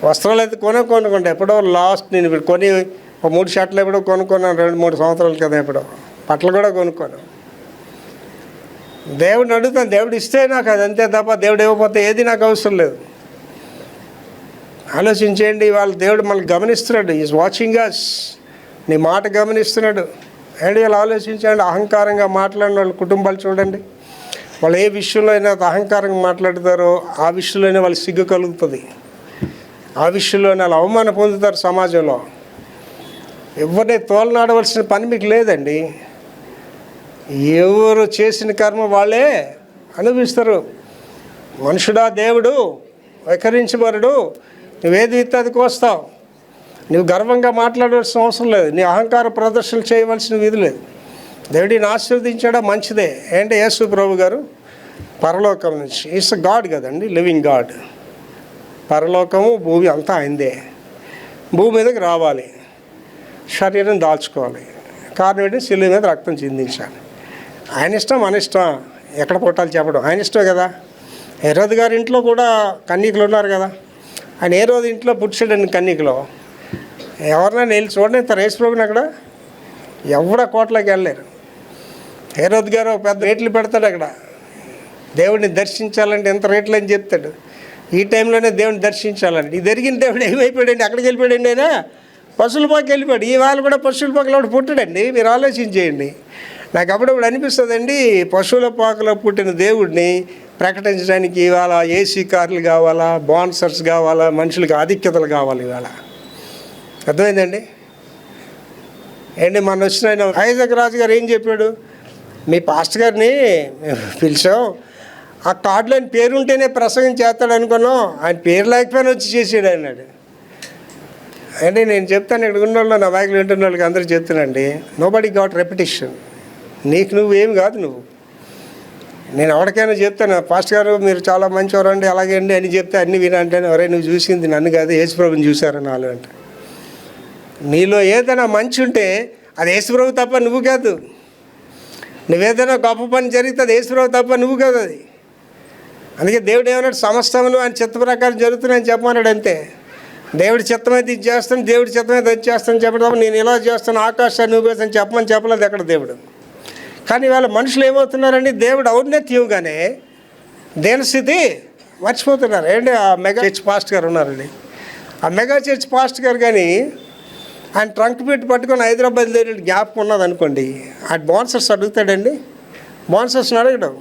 వస్త్రాలు అయితే కొనుక్కోండి ఎప్పుడో లాస్ట్ నేను ఇప్పుడు కొని 3 షర్ట్లు ఎప్పుడో కొనుక్కున్నాను 2-3 సంవత్సరాల కదా. ఎప్పుడో బట్టలు కూడా కొనుక్కోను. దేవుడిని అడుగుతాను, దేవుడు ఇస్తే నాకు అది అంతే తప్ప దేవుడు ఇవ్వకపోతే ఏది నాకు అవసరం లేదు. ఆలోచించేయండి, వాళ్ళు దేవుడు మనల్ని గమనిస్తున్నాడు. Is watching us. నీ మాట గమనిస్తున్నాడు. అండ్ వీళ్ళు ఆలోచించండి, అహంకారంగా మాట్లాడిన వాళ్ళ కుటుంబాలు చూడండి. వాళ్ళు ఏ విషయంలో అయినా అహంకారంగా మాట్లాడతారో ఆ విషయంలోనే వాళ్ళు సిగ్గు కలుగుతుంది. ఆ విషయంలోనే వాళ్ళు అవమానం పొందుతారు సమాజంలో. ఎవరిని తోలనాడవలసిన పని మీకు లేదండి. ఎవరు చేసిన కర్మ వాళ్ళే అనుభవిస్తారు. మనుషుడా దేవుడు వైఖరించబరుడు, నువ్వేది విత్తే అది కోస్తావు. నువ్వు గర్వంగా మాట్లాడవలసిన అవసరం లేదు. నీ అహంకార ప్రదర్శనలు చేయవలసిన విధి లేదు. దేవుడిని ఆశీర్వదించాడా మంచిదే. ఏంటంటే యేసు ప్రభు గారు పరలోకం నుంచి, ఈస్ గాడ్ కదండి, లివింగ్ గాడ్. పరలోకము భూమి అంతా ఆయనదే. భూమి మీదకి రావాలి, శరీరం దాల్చుకోవాలి. కారణం ఏంటి? శిలువ మీద రక్తం చిందించాలి. ఆయన ఇష్టం మన ఇష్టం, ఎక్కడ పుట్టాలి చెప్పడం ఆయన ఇష్టం కదా. హెరోదు గారి ఇంట్లో కూడా కన్యకులు ఉన్నారు కదా. ఆయన ఏ రోజు ఇంట్లో పుట్టాడండి కన్యకలో. ఎవరినైనా వెళ్ళి చూడండి యేసు ప్రభుని అక్కడ ఎవడ కోట్లోకి వెళ్ళలేరు. హెరోదు గారు ఒక పెద్ద రేట్లు పెడతాడు అక్కడ. దేవుడిని దర్శించాలంటే ఎంత రేట్లు అని చెప్తాడు. ఈ టైంలోనే దేవుడిని దర్శించాలండి. ఈ జరిగిన దేవుడు ఏమైపోయాడండి? అక్కడికి వెళ్ళిపోయాడండి. ఆయన పశువుల పాకి వెళ్ళిపోయాడు. ఈ వాళ్ళు కూడా పశువుల పాకలో పుట్టాడండి. మీరు ఆలోచించేయండి. నాకు అప్పుడప్పుడు అనిపిస్తుందండి, పశువుల పాకలో పుట్టిన దేవుడిని ప్రకటించడానికి ఇవాళ ఏసీ కార్లు కావాలా, బాన్సర్స్ కావాలా, మనుషులకి ఆధిక్యతలు కావాలి ఇవాళ. అర్థమైందండి? ఏంటి మన వచ్చిన ఆయన ఐజాక్ రాజు గారు ఏం చెప్పాడు? మీ పాస్టర్ గారిని పిలిచాం, ఆ కార్డులో ఆయన పేరు ఉంటేనే ప్రసంగం చేస్తాడు అనుకున్నాం, ఆయన పేరు లేకపోయినా వచ్చి చేసాడు అన్నాడు. అంటే నేను చెప్తాను, ఇక్కడ ఉన్న వాళ్ళు నా వాయికులు వింటున్న వాళ్ళకి అందరూ చెప్తానండి, నోబడీ గాట్ రెపిటేషన్. నీకు నువ్వేమి కాదు. నేను ఎవరికైనా చెప్తాను, పాస్టర్ గారు మీరు చాలా మంచివారు అండి, అలాగే అండి అని చెప్తే అన్నీ వినంటే, ఎవరే నువ్వు చూసింది నన్ను కాదు యేసుప్రభుని చూశారని నాలో అంటే. నీలో ఏదైనా మంచి ఉంటే అది యేసుప్రభు తప్ప నువ్వు కాదు. నువ్వేదైనా గొప్ప పని జరిగితే అది యేసుప్రభు తప్ప నువ్వు కాదు. అది అందుకే దేవుడు ఏమన్నాడు? సమస్తములు ఆయన చిత్త ప్రకారం జరుగుతున్నాయని చెప్పమన్నాడు. అంతే. దేవుడి చిత్తమైతే ఇది చేస్తాను, దేవుడి చిత్తమైతే అది చేస్తాను చెప్పడం, నేను ఇలా చేస్తాను, ఆకాశాన్ని ఊపేస్తాను చెప్పమని చెప్పలేదు ఎక్కడ దేవుడు. కానీ వాళ్ళ మనుషులు ఏమవుతున్నారండి? దేవుడు ఔన్నత్యం ఇవ్వగానే దేని స్థితి మర్చిపోతున్నారు. ఏంటి? ఆ మెగా చర్చ్ పాస్ట్ గారు ఉన్నారండి. ఆ మెగా చర్చ్ పాస్ట్ గారు కానీ ఆయన ట్రంక్ పెట్టి పట్టుకొని హైదరాబాద్ వెళ్ళి జ్ఞాపకం ఉన్నది అనుకోండి, ఆ బాన్సర్స్ అడుగుతాడండి. బాన్సర్స్ని అడగడం,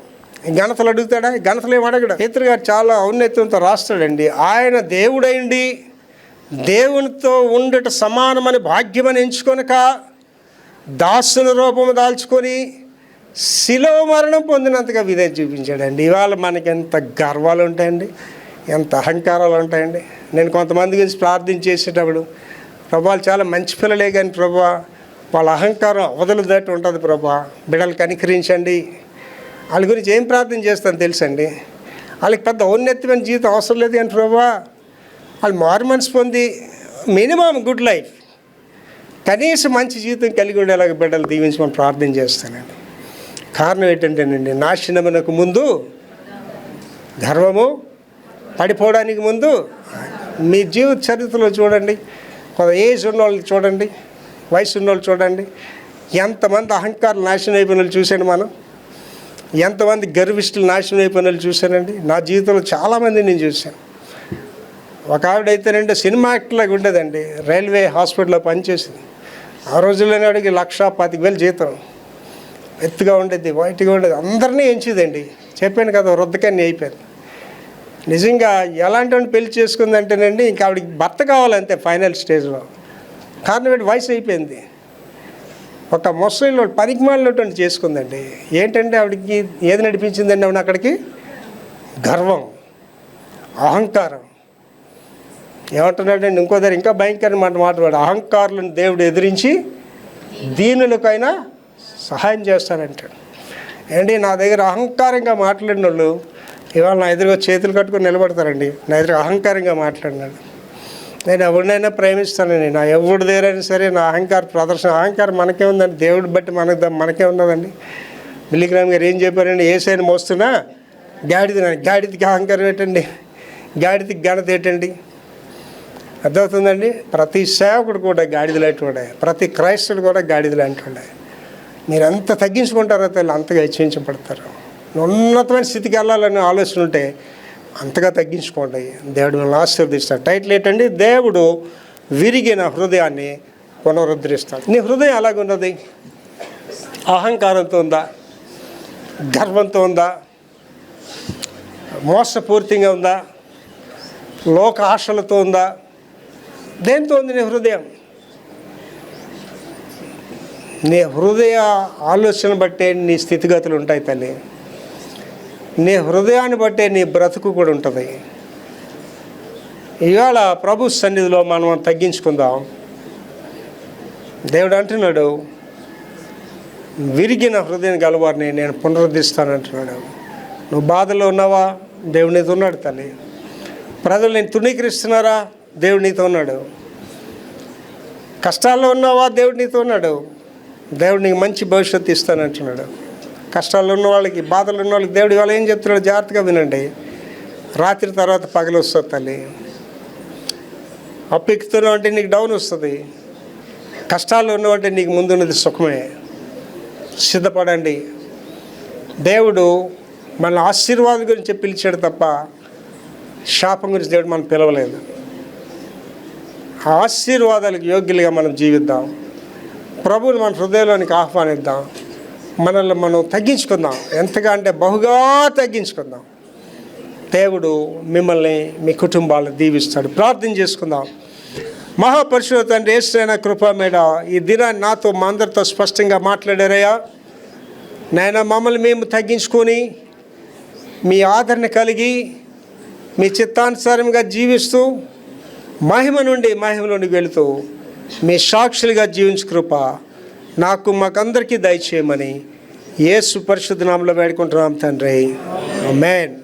గణతలు అడుగుతాడా? గణతలు ఏమి అడగడం. పేతురు గారు చాలా ఔన్నత్యంతో రాస్తాడండి. ఆయన దేవుడైండి దేవునితో ఉండట సమానమని భాగ్యమని ఎంచుకొనక దాసుని రూపము దాల్చుకొని శిలువ మరణం పొందినంతగా విధేయత చూపించాడండి. ఇవాళ మనకి ఎంత గర్వాలు ఉంటాయండి, ఎంత అహంకారాలు ఉంటాయండి. నేను కొంతమంది గురించి ప్రార్థన చేసేటప్పుడు, ప్రభా చాలా మంచి పిల్లలే కానీ ప్రభా వాళ్ళ అహంకారం వదలదట్టు ఉంటుంది ప్రభా, బిడ్డలు కనికరించండి. వాళ్ళ గురించి ఏం ప్రార్థన చేస్తాను తెలుసండి? వాళ్ళకి పెద్ద ఔన్నత్యమైన జీవితం అవసరం లేదు కానీ ప్రభా వాళ్ళు మారు మనసు పొంది మినిమం గుడ్ లైఫ్, కనీసం మంచి జీవితం కలిగి ఉండేలాగా బిడ్డలు దీవించమని ప్రార్థన చేస్తానండి. కారణం ఏంటంటేనండి, నాశనమునకు ముందు గర్వము, పడిపోవడానికి ముందు. మీ జీవిత చరిత్రలో చూడండి, కొంత ఏజ్ ఉన్నవాళ్ళు చూడండి, వయసు ఉన్నవాళ్ళు చూడండి, ఎంతమంది అహంకారులు నాశనం అయిపోయిన వాళ్ళు చూశాను మనం, ఎంతమంది గర్విష్ఠులు నాశనం అయిపోయిన వాళ్ళు చూశానండి. నా జీవితంలో చాలామంది నేను చూశాను. ఒక ఆవిడైతేనంటే సినిమా యాక్టర్లాగా ఉండేదండి, రైల్వే హాస్పిటల్లో పనిచేసింది. ఆ రోజుల్లోనే అడిగి 1,25,000 జీతం, ఎత్తుగా ఉండేది, వైట్గా ఉండేది, అందరినీ ఎంచిదండి. చెప్పాను కదా, వృద్ధకన్య అయిపోయింది. నిజంగా ఎలాంటి వాడిని పెళ్లి చేసుకుందంటేనండి, ఇంకా ఆవిడకి భర్త కావాలంతే ఫైనల్ స్టేజ్లో. కారణం ఏంటి? వయసు అయిపోయింది. ఒక ముసలిలో పనికిమాలినటువంటి చేసుకుందండి. ఏంటంటే ఆవిడకి ఏది నడిపించిందండి ఆవిడ అక్కడికి? గర్వం, అహంకారం. ఏమంటున్నాడండి ఇంకో దగ్గర ఇంకా భయంకరమైన మాట్లాడు, అహంకారులను దేవుడు ఎదిరించి దీనులకైనా సహాయం చేస్తానంటాడు. ఏంటి నా దగ్గర అహంకారంగా మాట్లాడిన వాళ్ళు ఇవాళ నా ఎదురుగా చేతులు కట్టుకొని నిలబడతారండి. నా ఎదురుగా అహంకారంగా మాట్లాడినాడు. నేను ఎవరినైనా ప్రేమిస్తానండి, నా ఎవరి దగ్గరైనా సరే నా అహంకారం మనకే ఉందండి. దేవుడి బట్టి మనకే ఉన్నదండి. బిల్లిగ్రామ్ గారు ఏం చెప్పారండి? ఏసైని మోస్తున్నా గాడిదికి అహంకారం ఏంటండి? గాడిదికి ఘనత ఏంటండి? అర్థమవుతుందండి. ప్రతి సేవకుడు కూడా గాడిదలాంటి వాడే, ప్రతి క్రైస్తవుడు కూడా గాడిదలాంటి వాడే. మీరు ఎంత తగ్గించుకుంటారో తెలు అంతగా హెచ్చరించబడతారు. ఉన్నతమైన స్థితికి వెళ్ళాలని ఆలోచన ఉంటే అంతగా తగ్గించుకోండి, దేవుడు మిమ్మల్ని ఆశీర్వదిస్తాడు. టైటిల్ ఏంటండి? దేవుడు విరిగిన హృదయాన్ని పునరుద్ధరిస్తాడు. నీ హృదయం ఎలాగున్నది? అహంకారంతో ఉందా? గర్వంతో ఉందా? మోసపూరితంగా ఉందా? లోక ఆశలతో ఉందా? దేంతో ఉంది నీ హృదయం? నీ హృదయ ఆలోచన బట్టే నీ స్థితిగతులు ఉంటాయి తల్లి. నీ హృదయాన్ని బట్టే నీ బ్రతుకు కూడా ఉంటుంది. ఇవాళ ప్రభు సన్నిధిలో మనం తగ్గించుకుందాం. దేవుడు అంటున్నాడు, విరిగిన హృదయం గలవారిని నేను పునరుద్ధరిస్తానంటున్నాడు. నువ్వు బాధలో ఉన్నావా? దేవుడు నీతో ఉన్నాడు తల్లి. ప్రజలు నేను తృణీకరిస్తున్నారా? దేవుడు నీతో ఉన్నాడు. కష్టాల్లో ఉన్నావా? దేవుడు నీతో ఉన్నాడు. దేవుడు నీకు మంచి భవిష్యత్తు ఇస్తానంటున్నాడు. కష్టాల్లో ఉన్న వాళ్ళకి, బాధలు ఉన్న వాళ్ళకి దేవుడు ఇవాళ ఏం చెప్తున్నాడు? జాగ్రత్తగా వినండి. రాత్రి తర్వాత పగలు వస్తుంది తల్లి. అప్పు ఎక్కుతున్నావు అంటే నీకు డౌన్ వస్తుంది. కష్టాల్లో ఉన్నావంటే నీకు ముందున్నది సుఖమే. సిద్ధపడండి. దేవుడు మన ఆశీర్వాదం గురించి పిలిచాడు తప్ప శాపం గురించి దేవుడు మనం పిలవలేదు. ఆశీర్వాదాలకు యోగ్యులుగా మనం జీవిద్దాం. ప్రభువుని మన హృదయంలోనికి ఆహ్వానిద్దాం. మనల్ని మనం తగ్గించుకుందాం. ఎంతగా అంటే బహుగా తగ్గించుకుందాం. దేవుడు మిమ్మల్ని, మీ కుటుంబాలను దీవిస్తాడు. ప్రార్థన చేసుకుందాం. మహాపరిశుద్ధ తండ్రి యేసయ్య కృప మీద ఈ దినాన్ని నాతో మా అందరితో స్పష్టంగా మాట్లాడారయ్యా. నాయన మమ్మల్ని మేము తగ్గించుకొని మీ ఆదరణ కలిగి మీ చిత్తానుసారంగా జీవిస్తూ మహిమ నుండి మహిమలోనికి వెళుతూ మీ సాక్షులుగా జీవించు కృప మాకందరికీ దయచేయమని యేసు పరిశుద్ధ నామములో వేడుకుంటున్నాం తండ్రి. ఆమేన్.